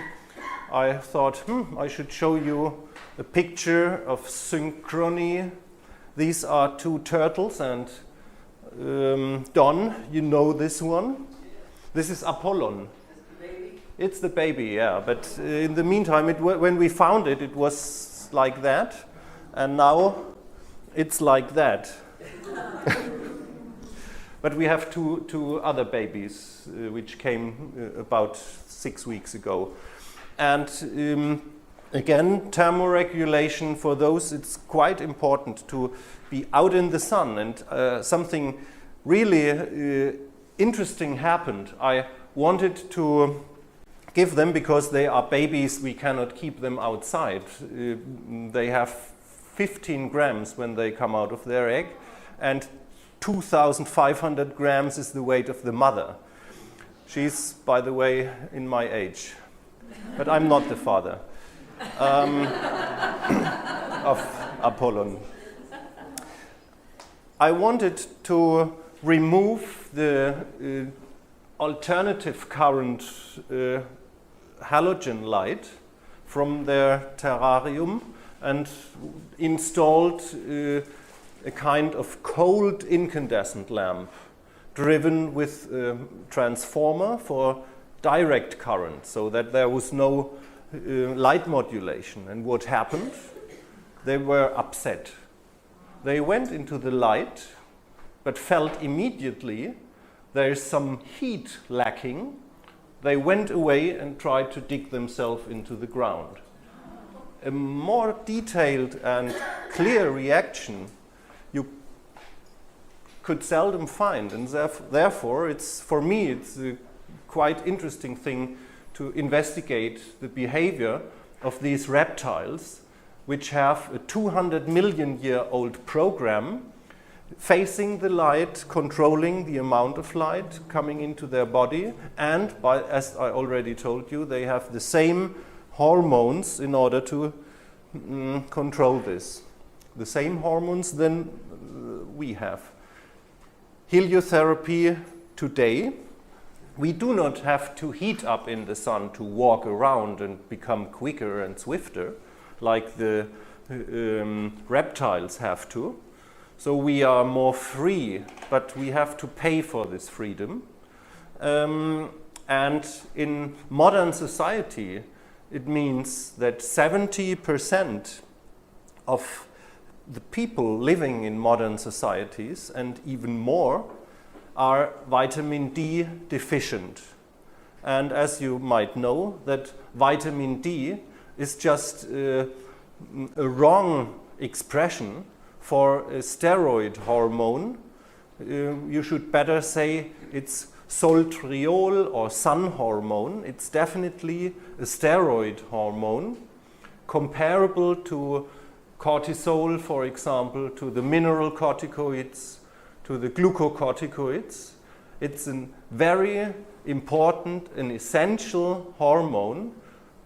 I thought, I should show you a picture of synchrony. These are two turtles, and Don, you know this one? This is Apollon. It's the baby, yeah. But in the meantime, when we found it, it was like that, and now it's like that. But we have two other babies which came about 6 weeks ago. And again, thermoregulation for those, it's quite important to be out in the sun. And something really interesting happened. I wanted to give them, because they are babies, we cannot keep them outside. They have 15 grams when they come out of their egg, and 2,500 grams is the weight of the mother. She's, by the way, in my age, but I'm not the father of Apollon. I wanted to remove the alternative current halogen light from their terrarium and installed a kind of cold incandescent lamp driven with a transformer for direct current, so that there was no light modulation. And what happened? They were upset. They went into the light, but felt immediately there is some heat lacking. They went away and tried to dig themselves into the ground. A more detailed and clear reaction you could seldom find, and therefore for me it's a quite interesting thing to investigate the behavior of these reptiles, which have a 200 million year old program facing the light, controlling the amount of light coming into their body, and as I already told you, they have the same hormones in order to control this. The same hormones than we have. Heliotherapy today, we do not have to heat up in the sun to walk around and become quicker and swifter like the reptiles have to. So we are more free, but we have to pay for this freedom. And in modern society, it means that 70% of the people living in modern societies, and even more, are vitamin D deficient. And as you might know, that vitamin D is just a wrong expression for a steroid hormone. You should better say it's soltriol or sun hormone. It's definitely a steroid hormone, comparable to cortisol, for example, to the mineral corticoids, to the glucocorticoids. It's a very important and essential hormone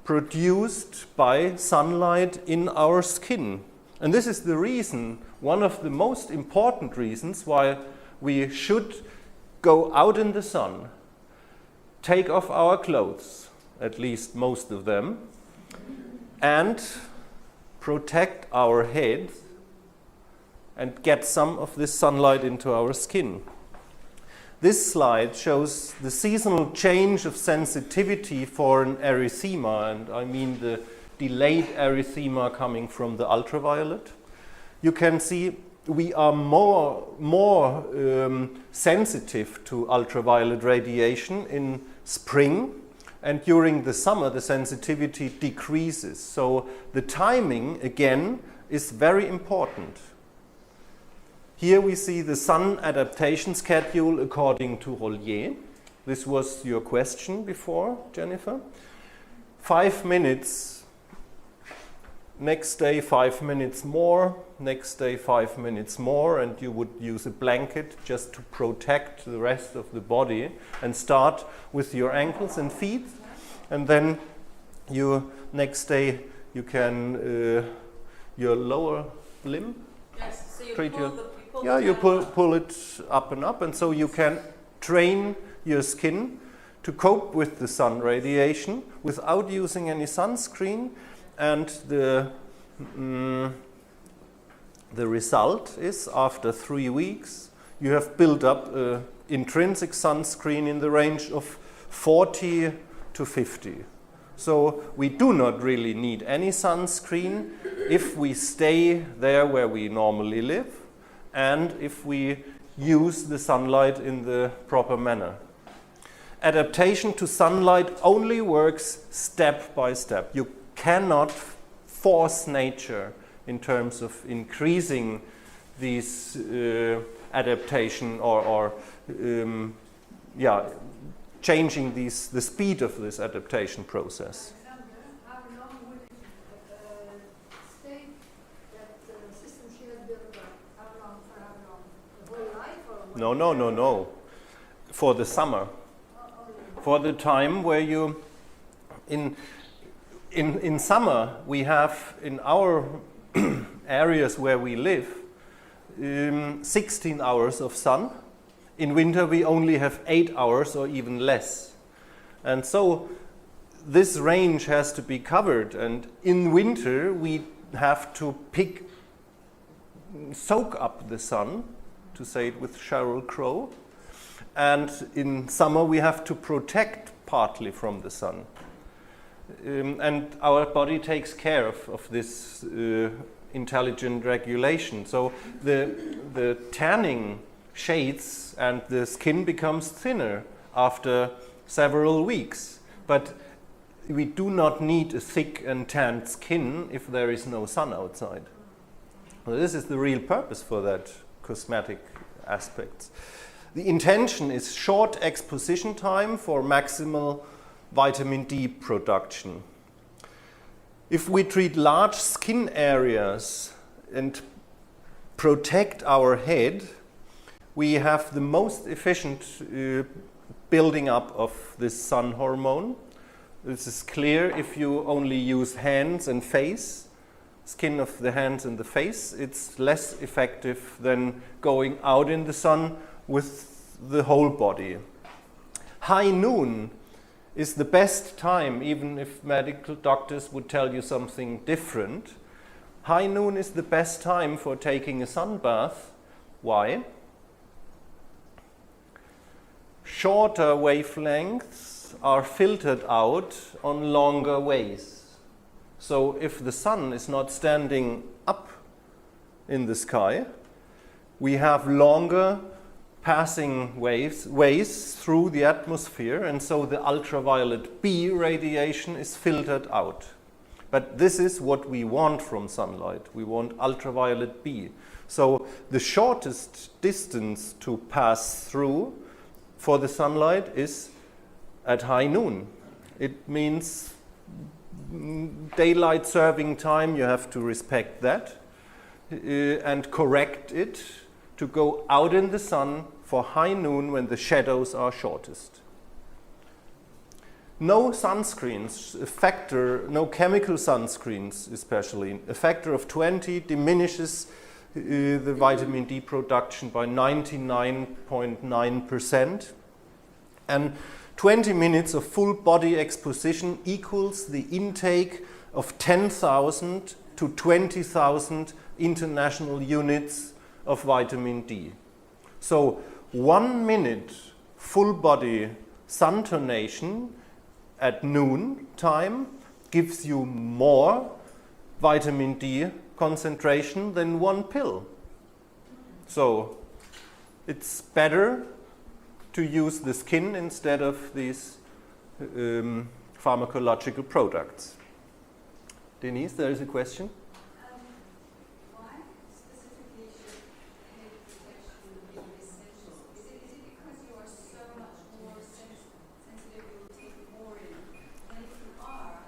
produced by sunlight in our skin. And this is the reason, one of the most important reasons why we should go out in the sun, take off our clothes, at least most of them, and protect our head and get some of this sunlight into our skin. This slide shows the seasonal change of sensitivity for an erythema, and I mean the delayed erythema coming from the ultraviolet. You can see we are more sensitive to ultraviolet radiation in spring, and during the summer the sensitivity decreases. So the timing again is very important. Here we see the sun adaptation schedule according to Rollier. This was your question before, Jennifer. 5 minutes, next day 5 minutes more, next day 5 minutes more, and you would use a blanket just to protect the rest of the body, and start with your ankles and feet, and then you next day you can your lower limb. Yes, so you Treat pull your- the pull Yeah, the you down. pull it up and up, and so you can train your skin to cope with the sun radiation without using any sunscreen, and the result is after 3 weeks you have built up intrinsic sunscreen in the range of 40 to 50. So we do not really need any sunscreen if we stay there where we normally live, and if we use the sunlight in the proper manner. Adaptation to sunlight only works step by step. You cannot force nature in terms of increasing these adaptation or changing the speed of this adaptation process. How long would it stay that system she had built up? How long? For how long? The whole life or what? No. For the summer. For the time where you, in summer, we have in our areas where we live 16 hours of sun. In winter we only have 8 hours or even less. And so this range has to be covered, and in winter we have to soak up the sun, to say it with Sheryl Crow, and in summer we have to protect partly from the sun. And our body takes care of this intelligent regulation. So the tanning shades and the skin becomes thinner after several weeks. But we do not need a thick and tanned skin if there is no sun outside. So this is the real purpose for that cosmetic aspects. The intention is short exposition time for maximal vitamin D production. If we treat large skin areas and protect our head, we have the most efficient building up of this sun hormone. This is clear if you only use hands and face, skin of the hands and the face. It's less effective than going out in the sun with the whole body. High noon is the best time, even if medical doctors would tell you something different. High noon is the best time for taking a sun bath. Why? Shorter wavelengths are filtered out on longer ways. So if the sun is not standing up in the sky, we have longer passing ways through the atmosphere, and so the ultraviolet B radiation is filtered out. But this is what we want from sunlight. We want ultraviolet B. So the shortest distance to pass through for the sunlight is at high noon. It means daylight serving time, you have to respect that and correct it to go out in the sun for high noon when the shadows are shortest. No sunscreens, no chemical sunscreens especially, a factor of 20 diminishes the vitamin D production by 99.9%. And 20 minutes of full body exposition equals the intake of 10,000 to 20,000 international units of vitamin D. So 1 minute full body sun tonation at noon time gives you more vitamin D concentration than one pill. So it's better to use the skin instead of these pharmacological products. Denise, there is a question? Why specifically should hair protection be essential? Is it because you are so much more sensitive, you will take more in? And if you are,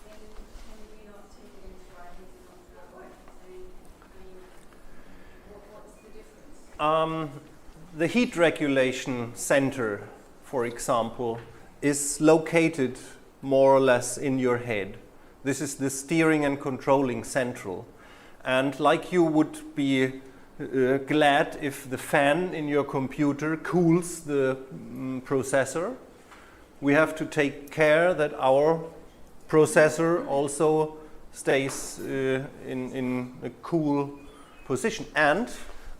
then can we not take it into our hair control? What's the difference? The heat regulation center, for example, is located more or less in your head. This is the steering and controlling central. And like you would be glad if the fan in your computer cools the processor, we have to take care that our processor also stays in a cool position. And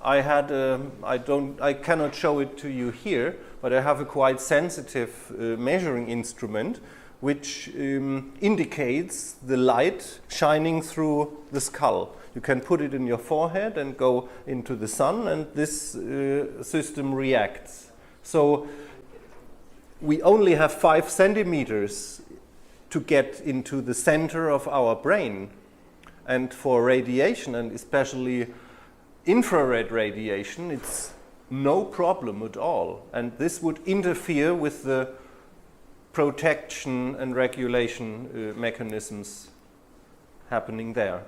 I cannot show it to you here, but I have a quite sensitive measuring instrument which indicates the light shining through the skull. You can put it in your forehead and go into the sun, and this system reacts. So we only have 5 centimeters to get into the center of our brain. And for radiation, and especially infrared radiation, it's no problem at all. And this would interfere with the protection and regulation mechanisms happening there.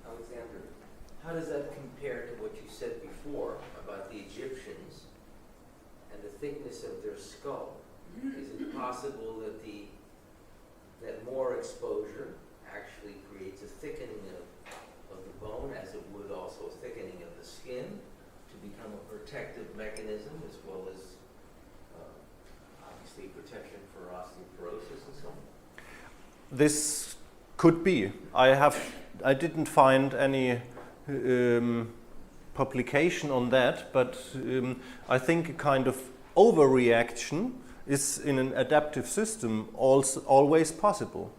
Alexandra, how does that compare to what you said before about the Egyptians and the thickness of their skull? Is it possible that more exposure actually creates a thickening of the bone, as it would also a thickening of the skin, to become a protective mechanism, as well as obviously protection for osteoporosis and so on? This could be. I didn't find any publication on that, but I think a kind of overreaction is in an adaptive system always possible.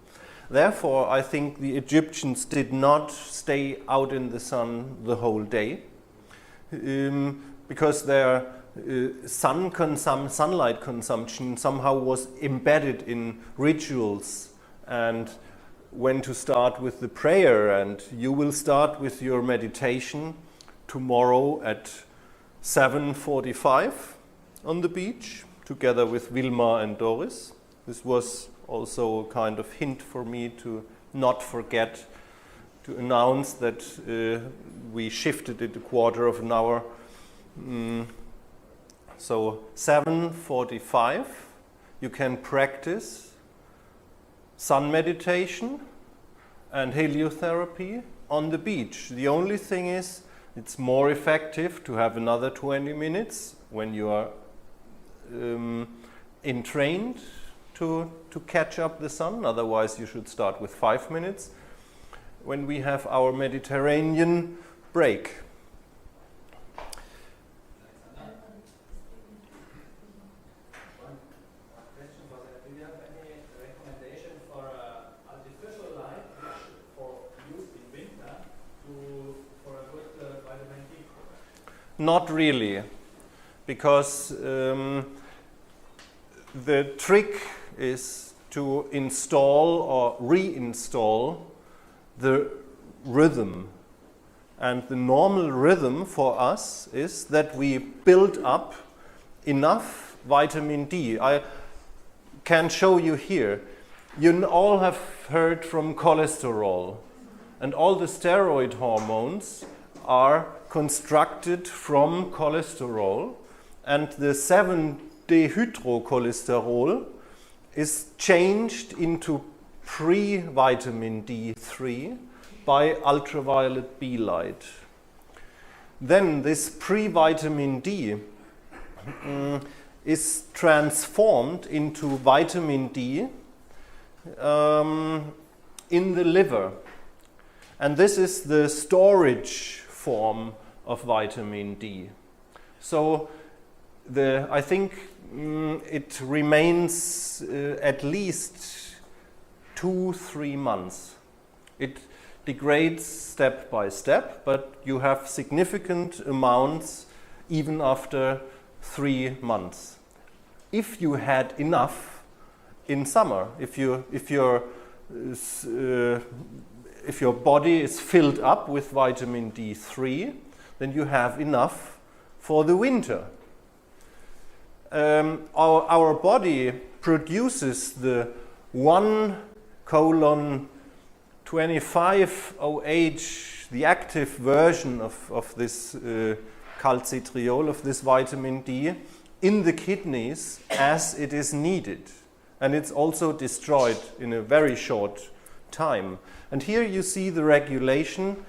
Therefore, I think the Egyptians did not stay out in the sun the whole day, because their sunlight consumption somehow was embedded in rituals, and when to start with the prayer. And you will start with your meditation tomorrow at 7:45 on the beach, together with Wilma and Doris. This was also a kind of hint for me to not forget to announce that we shifted it a quarter of an hour. So 7:45, you can practice sun meditation and helioterapy on the beach. The only thing is, it's more effective to have another 20 minutes when you are entrained to catch up the sun. Otherwise, you should start with 5 minutes when we have our Mediterranean break. Not really, because the trick is to install or reinstall the rhythm. And the normal rhythm for us is that we build up enough vitamin D. I can show you here. You all have heard from cholesterol, and all the steroid hormones are constructed from cholesterol, and the 7-dehydrocholesterol is changed into pre-vitamin D3 by ultraviolet B light. Then this pre-vitamin D is transformed into vitamin D in the liver, and this is the storage form of vitamin D. So I think it remains at least 2-3 months. degrades step by step, but you have significant amounts even after 3 months. If you had enough in summer, if your body is filled up with vitamin D3, then you have enough for the winter. Our body produces the 1:25OH, the active version of this calcitriol, of this vitamin D, in the kidneys as it is needed. And it's also destroyed in a very short time. And here you see the regulation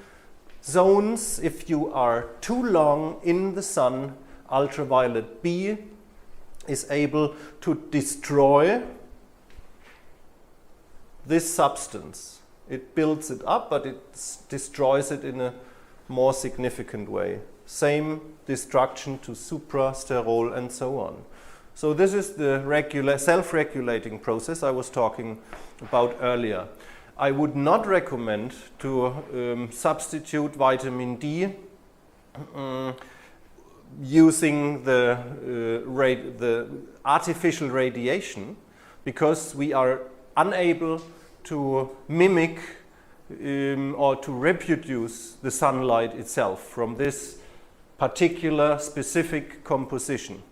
zones. If you are too long in the sun, ultraviolet B is able to destroy this substance. It builds it up, but it destroys it in a more significant way. Same destruction to suprasterol and so on. So this is the self-regulating process I was talking about earlier. I would not recommend to substitute vitamin D using the artificial radiation, because we are unable to mimic or to reproduce the sunlight itself from this particular specific composition.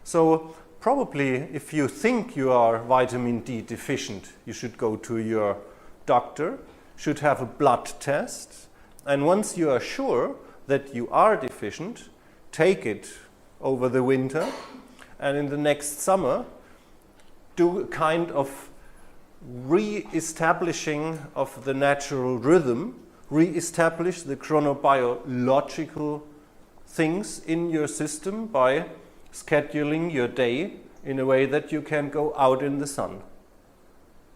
So probably if you think you are vitamin D deficient, you should go to your doctor, should have a blood test, and once you are sure that you are deficient, take it over the winter, and in the next summer do a kind of re-establishing of the natural rhythm, re-establish the chronobiological things in your system by scheduling your day in a way that you can go out in the sun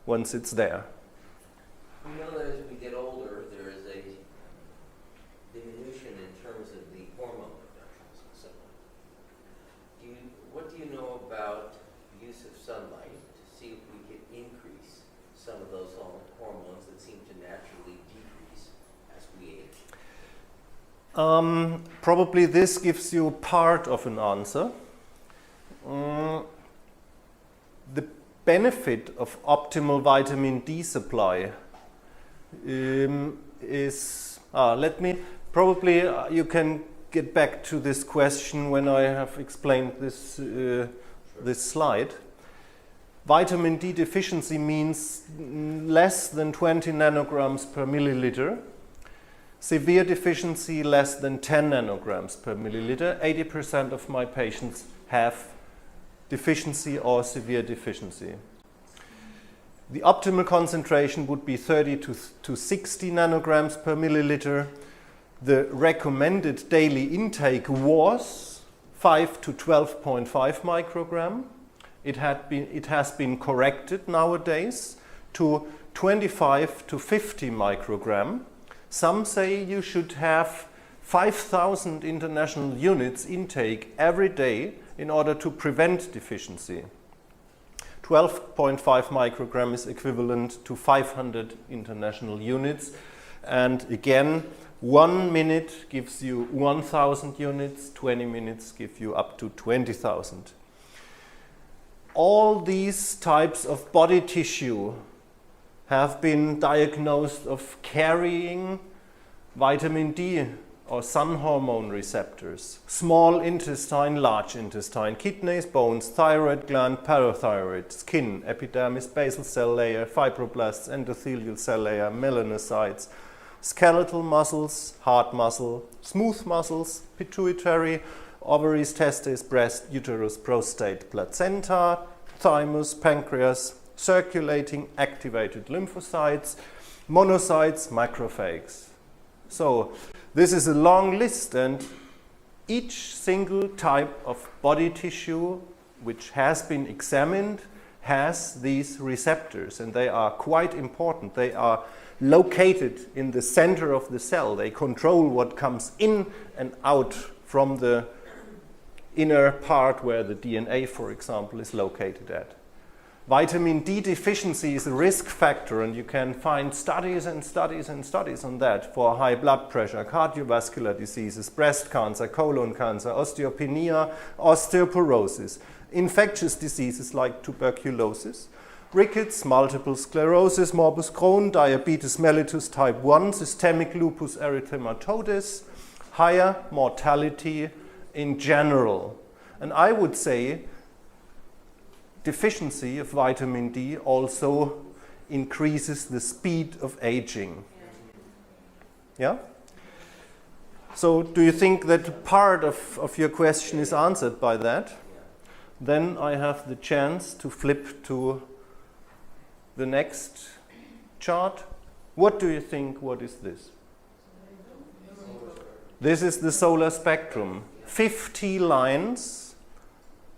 once it's there. We know that as we get older, there is a diminution in terms of the hormone productions and so on. What do you know about use of sunlight to see if we can increase some of those hormones that seem to naturally decrease as we age? Probably this gives you part of an answer. The benefit of optimal vitamin D supply is, you can get back to this question when I have explained this, this slide. Vitamin D deficiency means less than 20 nanograms per milliliter. Severe deficiency less than 10 nanograms per milliliter. 80% of my patients have deficiency or severe deficiency. The optimal concentration would be 30 to 60 nanograms per milliliter. The recommended daily intake was 5 to 12.5 microgram. It has been corrected nowadays to 25 to 50 microgram. Some say you should have 5,000 international units intake every day in order to prevent deficiency. 12.5 microgram is equivalent to 500 international units. And again, 1 minute gives you 1,000 units, 20 minutes give you up to 20,000. All these types of body tissue have been diagnosed of carrying vitamin D or sun hormone receptors. Small intestine, large intestine, kidneys, bones, thyroid gland, parathyroid, skin, epidermis, basal cell layer, fibroblasts, endothelial cell layer, melanocytes, skeletal muscles, heart muscle, smooth muscles, pituitary, ovaries, testes, breast, uterus, prostate, placenta, thymus, pancreas, circulating activated lymphocytes, monocytes, macrophages. So this is a long list, and each single type of body tissue which has been examined has these receptors, and they are quite important. They are located in the center of the cell. They control what comes in and out from the inner part where the DNA, for example, is located at. Vitamin D deficiency is a risk factor, and you can find studies and studies and studies on that for high blood pressure, cardiovascular diseases, breast cancer, colon cancer, osteopenia, osteoporosis, infectious diseases like tuberculosis, rickets, multiple sclerosis, morbus Crohn, diabetes mellitus type 1, systemic lupus erythematodes, higher mortality in general. And I would say deficiency of vitamin D also increases the speed of aging. Yeah? So do you think that part of your question is answered by that? Then I have the chance to flip to the next chart. What do you think? What is this? This is the solar spectrum. 50 lines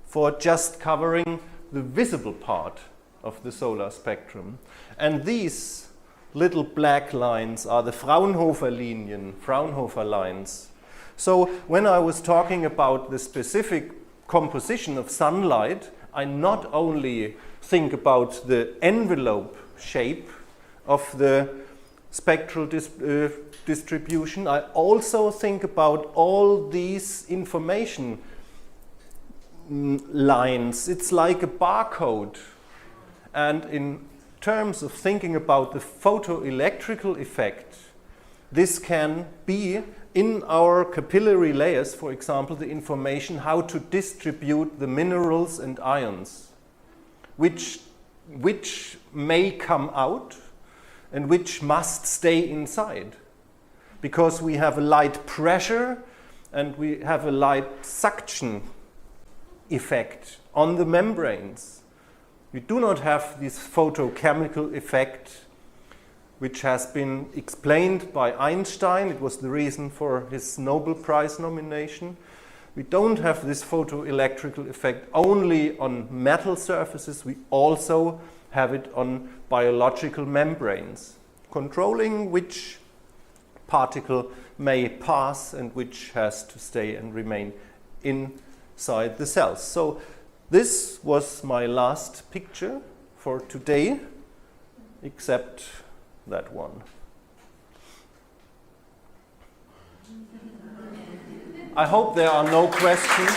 for just covering the visible part of the solar spectrum. And these little black lines are the Fraunhofer lines. So when I was talking about the specific composition of sunlight, I not only think about the envelope shape of the spectral distribution, I also think about all these information lines. It's like a barcode. And in terms of thinking about the photoelectrical effect, this can be in our capillary layers, for example, the information how to distribute the minerals and ions, which may come out and which must stay inside, because we have a light pressure and we have a light suction effect on the membranes. We do not have this photochemical effect, which has been explained by Einstein. It was the reason for his Nobel Prize nomination. We don't have this photoelectrical effect only on metal surfaces. We also have it on biological membranes, controlling which particle may pass and which has to stay and remain inside the cells. So this was my last picture for today, except that one. I hope there are no questions.